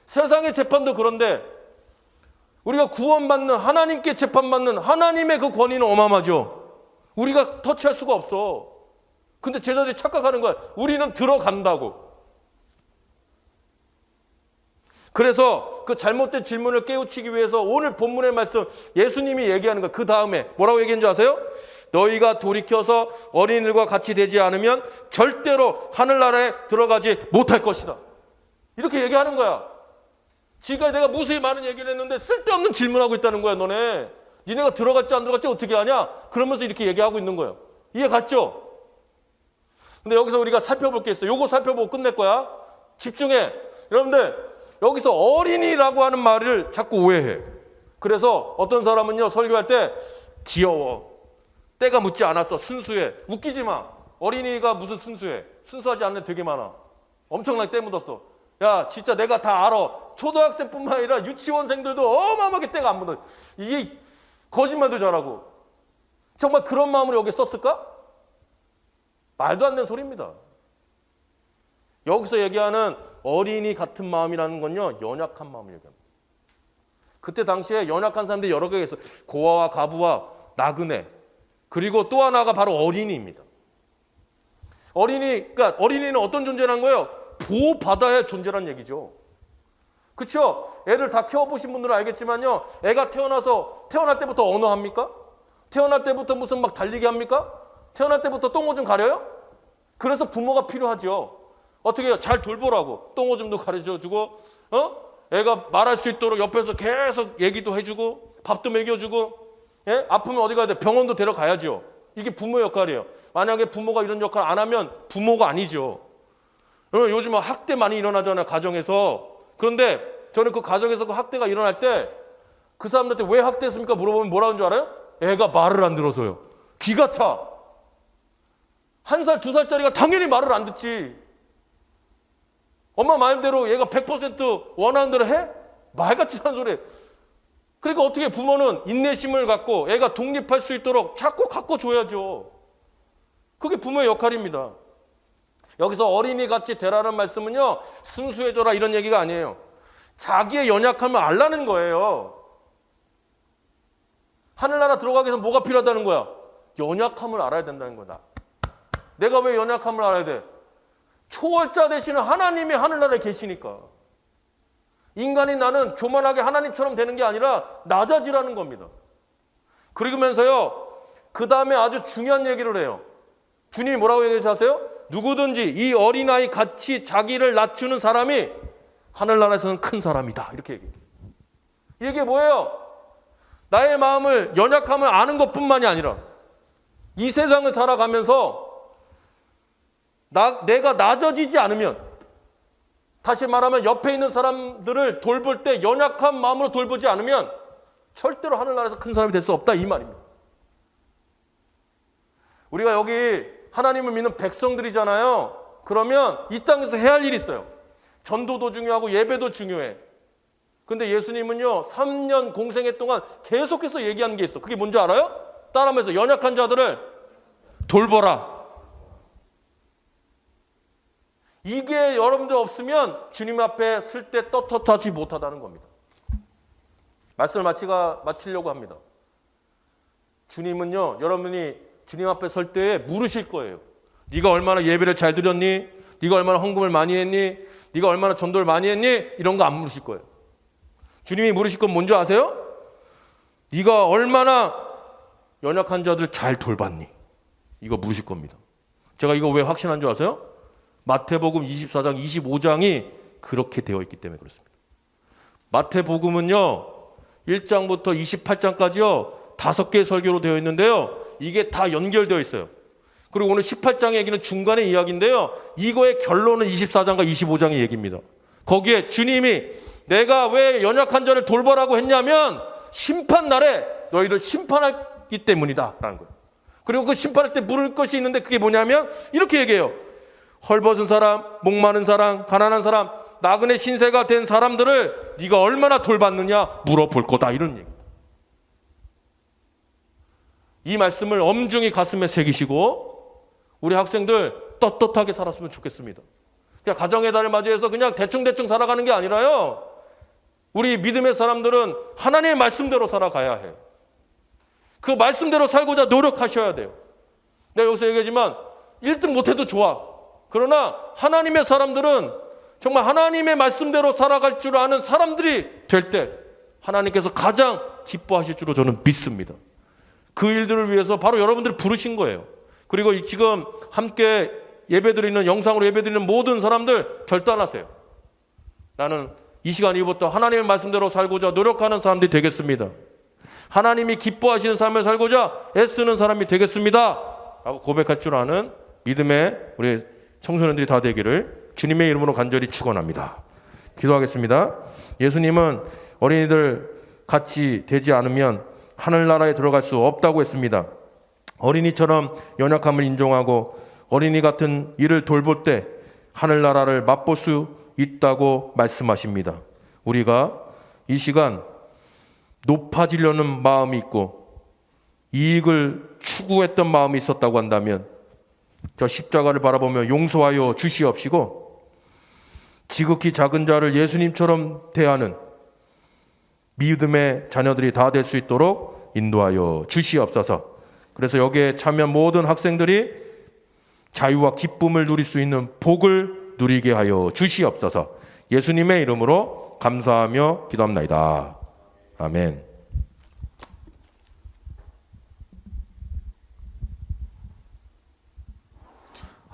세상의 재판도 그런데 우리가 구원받는, 하나님께 재판받는 하나님의 그 권위는 어마어마하죠. 우리가 터치할 수가 없어. 근데 제자들이 착각하는 거야. 우리는 들어간다고. 그래서 그 잘못된 질문을 깨우치기 위해서 오늘 본문의 말씀 예수님이 얘기하는 거야. 그 다음에 뭐라고 얘기한 줄 아세요? 너희가 돌이켜서 어린이들과 같이 되지 않으면 절대로 하늘나라에 들어가지 못할 것이다. 이렇게 얘기하는 거야. 지가 내가 무수히 많은 얘기를 했는데 쓸데없는 질문하고 있다는 거야. 니네가 들어갔지 안 들어갔지 어떻게 하냐? 그러면서 이렇게 얘기하고 있는 거예요. 이해 갔죠? 근데 여기서 우리가 살펴볼 게 있어요. 요거 살펴보고 끝낼 거야. 집중해. 여러분들, 여기서 어린이라고 하는 말을 자꾸 오해해. 그래서 어떤 사람은요, 설교할 때 귀여워. 때가 묻지 않았어. 순수해. 웃기지 마. 어린이가 무슨 순수해. 순수하지 않는 애 되게 많아. 엄청나게 때 묻었어. 야, 진짜 내가 다 알아. 초등학생뿐만 아니라 유치원생들도 어마어마하게 때가 안 묻어. 이게 거짓말도 잘하고. 정말 그런 마음으로 여기 썼을까? 말도 안 되는 소리입니다. 여기서 얘기하는 어린이 같은 마음이라는 건요, 연약한 마음을 얘기합니다. 그때 당시에 연약한 사람들이 여러 개가 있어요. 고아와 가부와 나그네, 그리고 또 하나가 바로 어린이입니다. 그러니까 어린이는 어떤 존재라는 거예요? 보호받아야 존재라는 얘기죠. 그렇죠? 애를 다 키워보신 분들은 알겠지만요, 애가 태어날 때부터 언어합니까? 태어날 때부터 무슨 막 달리기 합니까? 태어날 때부터 똥오줌 가려요? 그래서 부모가 필요하죠. 어떻게 해요? 잘 돌보라고. 똥오줌도 가르쳐주고, 애가 말할 수 있도록 옆에서 계속 얘기도 해주고, 밥도 먹여주고, 예? 아프면 어디 가야 돼? 병원도 데려가야죠. 이게 부모 역할이에요. 만약에 부모가 이런 역할 안 하면 부모가 아니죠. 여러분, 요즘 학대 많이 일어나잖아요, 가정에서. 그런데 저는 그 가정에서 그 학대가 일어날 때 그 사람들한테 왜 학대했습니까? 물어보면 뭐라는 줄 알아요? 애가 말을 안 들어서요. 기가 차. 1살, 2살짜리가 당연히 말을 안 듣지. 엄마 말대로 얘가 100% 원하는 대로 해? 말같지 않은 소리. 그러니까 어떻게 부모는 인내심을 갖고 애가 독립할 수 있도록 자꾸 갖고 줘야죠. 그게 부모의 역할입니다. 여기서 어린이같이 되라는 말씀은요, 순수해져라 이런 얘기가 아니에요. 자기의 연약함을 알라는 거예요. 하늘나라 들어가기 위해서 뭐가 필요하다는 거야? 연약함을 알아야 된다는 거다. 내가 왜 연약함을 알아야 돼? 초월자 되시는 하나님이 하늘나라에 계시니까. 인간인 나는 교만하게 하나님처럼 되는 게 아니라 낮아지라는 겁니다. 그러면서요, 그 다음에 아주 중요한 얘기를 해요. 주님이 뭐라고 얘기하세요? 누구든지 이 어린아이 같이 자기를 낮추는 사람이 하늘나라에서는 큰 사람이다. 이렇게 얘기해요. 이게 뭐예요? 나의 마음을, 연약함을 아는 것뿐만이 아니라 이 세상을 살아가면서 내가 낮아지지 않으면, 다시 말하면 옆에 있는 사람들을 돌볼 때 연약한 마음으로 돌보지 않으면 절대로 하늘나라에서 큰 사람이 될 수 없다, 이 말입니다. 우리가 여기 하나님을 믿는 백성들이잖아요. 그러면 이 땅에서 해야 할 일이 있어요. 전도도 중요하고 예배도 중요해. 근데 예수님은요, 3년 공생애 동안 계속해서 얘기하는 게 있어. 그게 뭔지 알아요? 따라하면서 연약한 자들을 돌보라. 이게 여러분들 없으면 주님 앞에 쓸 때 떳떳하지 못하다는 겁니다. 말씀을 마치려고 합니다. 주님은요, 여러분이 주님 앞에 설 때에 물으실 거예요. 네가 얼마나 예배를 잘 드렸니? 네가 얼마나 헌금을 많이 했니? 네가 얼마나 전도를 많이 했니? 이런 거 안 물으실 거예요. 주님이 물으실 건 뭔지 아세요? 네가 얼마나 연약한 자들 잘 돌봤니? 이거 물으실 겁니다. 제가 이거 왜 확신한 줄 아세요? 마태복음 24장, 25장이 그렇게 되어 있기 때문에 그렇습니다. 마태복음은요, 1장부터 28장까지요, 5개의 설교로 되어 있는데요, 이게 다 연결되어 있어요. 그리고 오늘 18장의 얘기는 중간의 이야기인데요, 이거의 결론은 24장과 25장의 얘기입니다. 거기에 주님이 내가 왜 연약한 자를 돌보라고 했냐면 심판 날에 너희를 심판하기 때문이다 라는 거예요. 그리고 그 심판할 때 물을 것이 있는데 그게 뭐냐면 이렇게 얘기해요. 헐벗은 사람, 목마른 사람, 가난한 사람, 나그네 신세가 된 사람들을 네가 얼마나 돌봤느냐 물어볼 거다, 이런 얘기. 이 말씀을 엄중히 가슴에 새기시고 우리 학생들 떳떳하게 살았으면 좋겠습니다. 그냥 가정의 달을 맞이해서 그냥 대충대충 살아가는 게 아니라요, 우리 믿음의 사람들은 하나님의 말씀대로 살아가야 해요. 그 말씀대로 살고자 노력하셔야 돼요. 내가 여기서 얘기하지만 1등 못해도 좋아. 그러나 하나님의 사람들은 정말 하나님의 말씀대로 살아갈 줄 아는 사람들이 될 때 하나님께서 가장 기뻐하실 줄로 저는 믿습니다. 그 일들을 위해서 바로 여러분들이 부르신 거예요. 그리고 지금 함께 예배드리는, 영상으로 예배드리는 모든 사람들 결단하세요. 나는 이 시간 이후부터 하나님의 말씀대로 살고자 노력하는 사람들이 되겠습니다. 하나님이 기뻐하시는 삶을 살고자 애쓰는 사람이 되겠습니다 라고 고백할 줄 아는 믿음의 우리 청소년들이 다 되기를 주님의 이름으로 간절히 축원합니다. 기도하겠습니다. 예수님은 어린이들 같이 되지 않으면 하늘나라에 들어갈 수 없다고 했습니다. 어린이처럼 연약함을 인정하고 어린이 같은 일을 돌볼 때 하늘나라를 맛볼 수 있다고 말씀하십니다. 우리가 이 시간 높아지려는 마음이 있고 이익을 추구했던 마음이 있었다고 한다면 저 십자가를 바라보며 용서하여 주시옵시고 지극히 작은 자를 예수님처럼 대하는 믿음의 자녀들이 다 될 수 있도록 인도하여 주시옵소서. 그래서 여기에 참여한 모든 학생들이 자유와 기쁨을 누릴 수 있는 복을 누리게 하여 주시옵소서. 예수님의 이름으로 감사하며 기도합나이다. 아멘.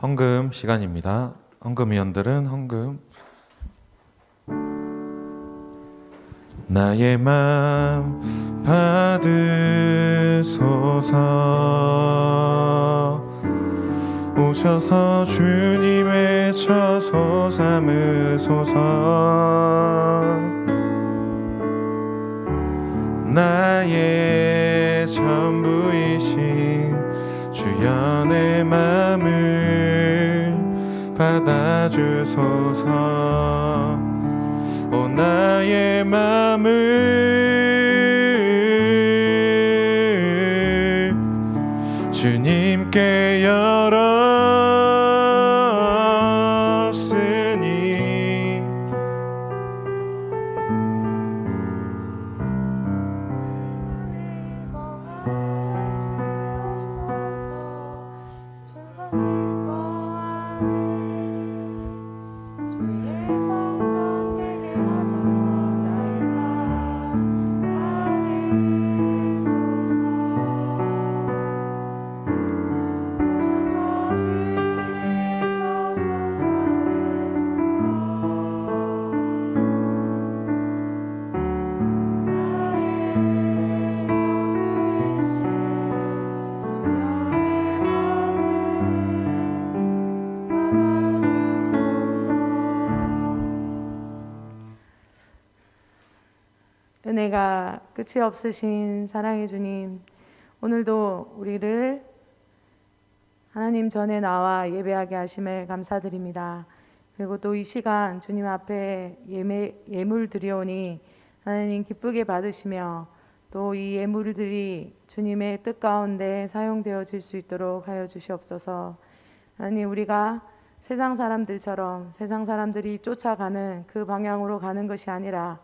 헌금 시간입니다. 헌금위원들은 헌금. 나의 맘 받으소서. 오셔서 주님 외쳐서 삼으소서. 나의 전부이신 주여 내 맘을 받아주소서. 오 나의 맘을 주님께 열었으니 은혜가 끝이 없으신 사랑의 주님, 오늘도 우리를 하나님 전에 나와 예배하게 하심을 감사드립니다. 그리고 또 이 시간 주님 앞에 예물 드리오니 하나님 기쁘게 받으시며 또 이 예물들이 주님의 뜻 가운데 사용되어질 수 있도록 하여 주시옵소서. 하나님, 우리가 세상 사람들처럼 세상 사람들이 쫓아가는 그 방향으로 가는 것이 아니라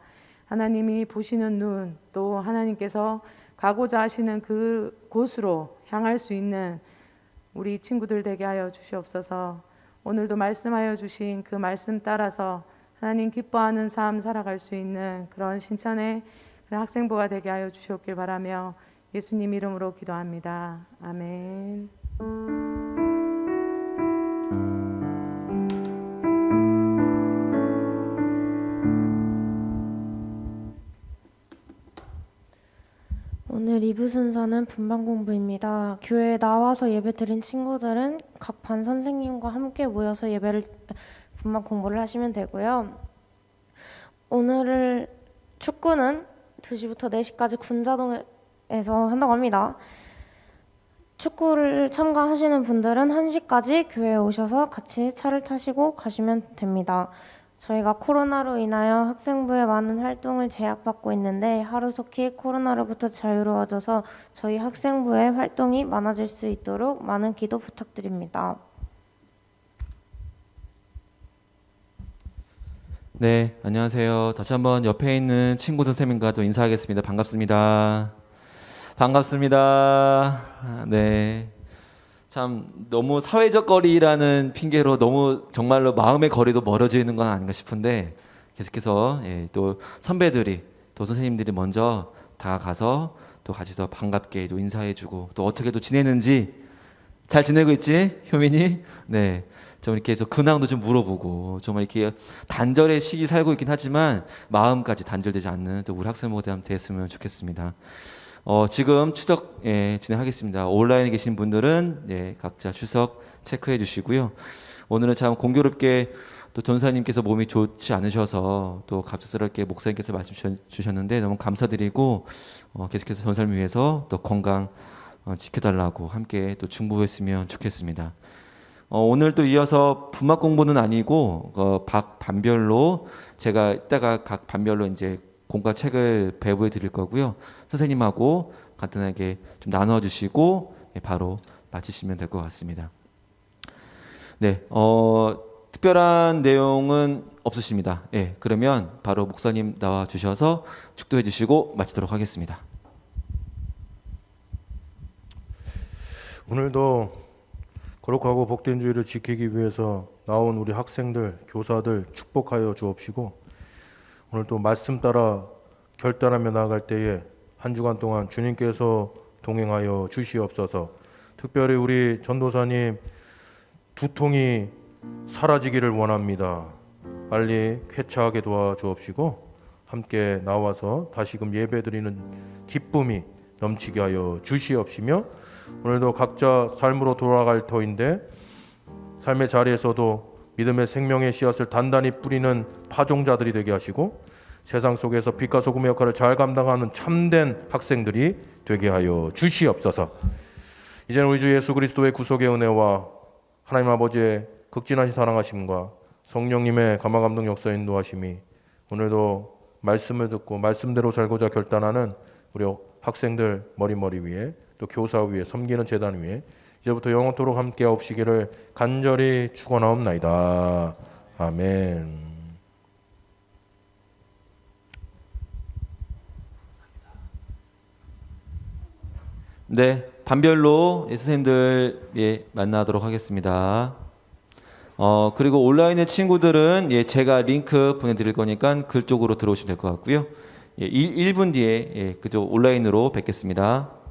하나님이 보시는 눈, 또 하나님께서 가고자 하시는 그 곳으로 향할 수 있는 우리 친구들 되게 하여 주시옵소서. 오늘도 말씀하여 주신 그 말씀 따라서 하나님 기뻐하는 삶 살아갈 수 있는 그런 신천의 학생부가 되게 하여 주시옵길 바라며 예수님 이름으로 기도합니다. 아멘. 오늘 2부 순서는 분반 공부입니다. 교회에 나와서 예배 드린 친구들은 각 반 선생님과 함께 모여서 분반 공부를 하시면 되고요. 오늘 축구는 2시부터 4시까지 군자동에서 한다고 합니다. 축구를 참가하시는 분들은 1시까지 교회에 오셔서 같이 차를 타시고 가시면 됩니다. 저희가 코로나로 인하여 학생부의 많은 활동을 제약받고 있는데 하루속히 코로나로부터 자유로워져서 저희 학생부의 활동이 많아질 수 있도록 많은 기도 부탁드립니다. 네, 안녕하세요. 다시 한번 옆에 있는 친구 선생님과 또 인사하겠습니다. 반갑습니다. 반갑습니다. 네. 참 너무 사회적 거리라는 핑계로 너무 정말로 마음의 거리도 멀어지는 건 아닌가 싶은데 계속해서 또 선배들이 또 선생님들이 먼저 다가가서 또 같이 더 반갑게 또 인사해주고 또 어떻게 또 지내는지 잘 지내고 있지? 효민이? 네. 좀 이렇게 해서 근황도 좀 물어보고 정말 이렇게 단절의 시기 살고 있긴 하지만 마음까지 단절되지 않는 또 우리 학생부가 됐으면 좋겠습니다. 지금 추석 진행하겠습니다. 온라인에 계신 분들은 각자 추석 체크해 주시고요. 오늘은 참 공교롭게 또 전사님께서 몸이 좋지 않으셔서 또 갑작스럽게 목사님께서 말씀 주셨는데 너무 감사드리고 계속해서 전사님 위해서 또 건강 지켜달라고 함께 또 중보했으면 좋겠습니다. 오늘 또 이어서 분막 공부는 아니고 반별로 제가 이따가 각 반별로 이제 공과 책을 배부해 드릴 거고요. 선생님하고 간단하게 좀 나눠 주시고 바로 마치시면 될 것 같습니다. 네, 특별한 내용은 없으십니다. 그러면 바로 목사님 나와 주셔서 축도해 주시고 마치도록 하겠습니다. 오늘도 거룩하고 복된 주일을 지키기 위해서 나온 우리 학생들, 교사들 축복하여 주옵시고 오늘 또 말씀 따라 결단하며 나아갈 때에 한 주간 동안 주님께서 동행하여 주시옵소서. 특별히 우리 전도사님 두통이 사라지기를 원합니다. 빨리 쾌차하게 도와주옵시고 함께 나와서 다시금 예배드리는 기쁨이 넘치게 하여 주시옵시며 오늘도 각자 삶으로 돌아갈 터인데 삶의 자리에서도 믿음의 생명의 씨앗을 단단히 뿌리는 파종자들이 되게 하시고 세상 속에서 빛과 소금의 역할을 잘 감당하는 참된 학생들이 되게 하여 주시옵소서. 이제는 우리 주 예수 그리스도의 구속의 은혜와 하나님 아버지의 극진하신 사랑하심과 성령님의 감화감동 역사 인도하심이 오늘도 말씀을 듣고 말씀대로 살고자 결단하는 우리 학생들 머리 위에 또 교사 위에 섬기는 재단 위에 이제부터 영원토록 함께 하옵시기를 간절히 축원하옵나이다. 아멘. 네, 반별로 선생님들 만나도록 하겠습니다. 그리고 온라인의 친구들은 제가 링크 보내드릴 거니까 글 쪽으로 들어오시면 될 것 같고요. 1분 뒤에 그쪽 온라인으로 뵙겠습니다.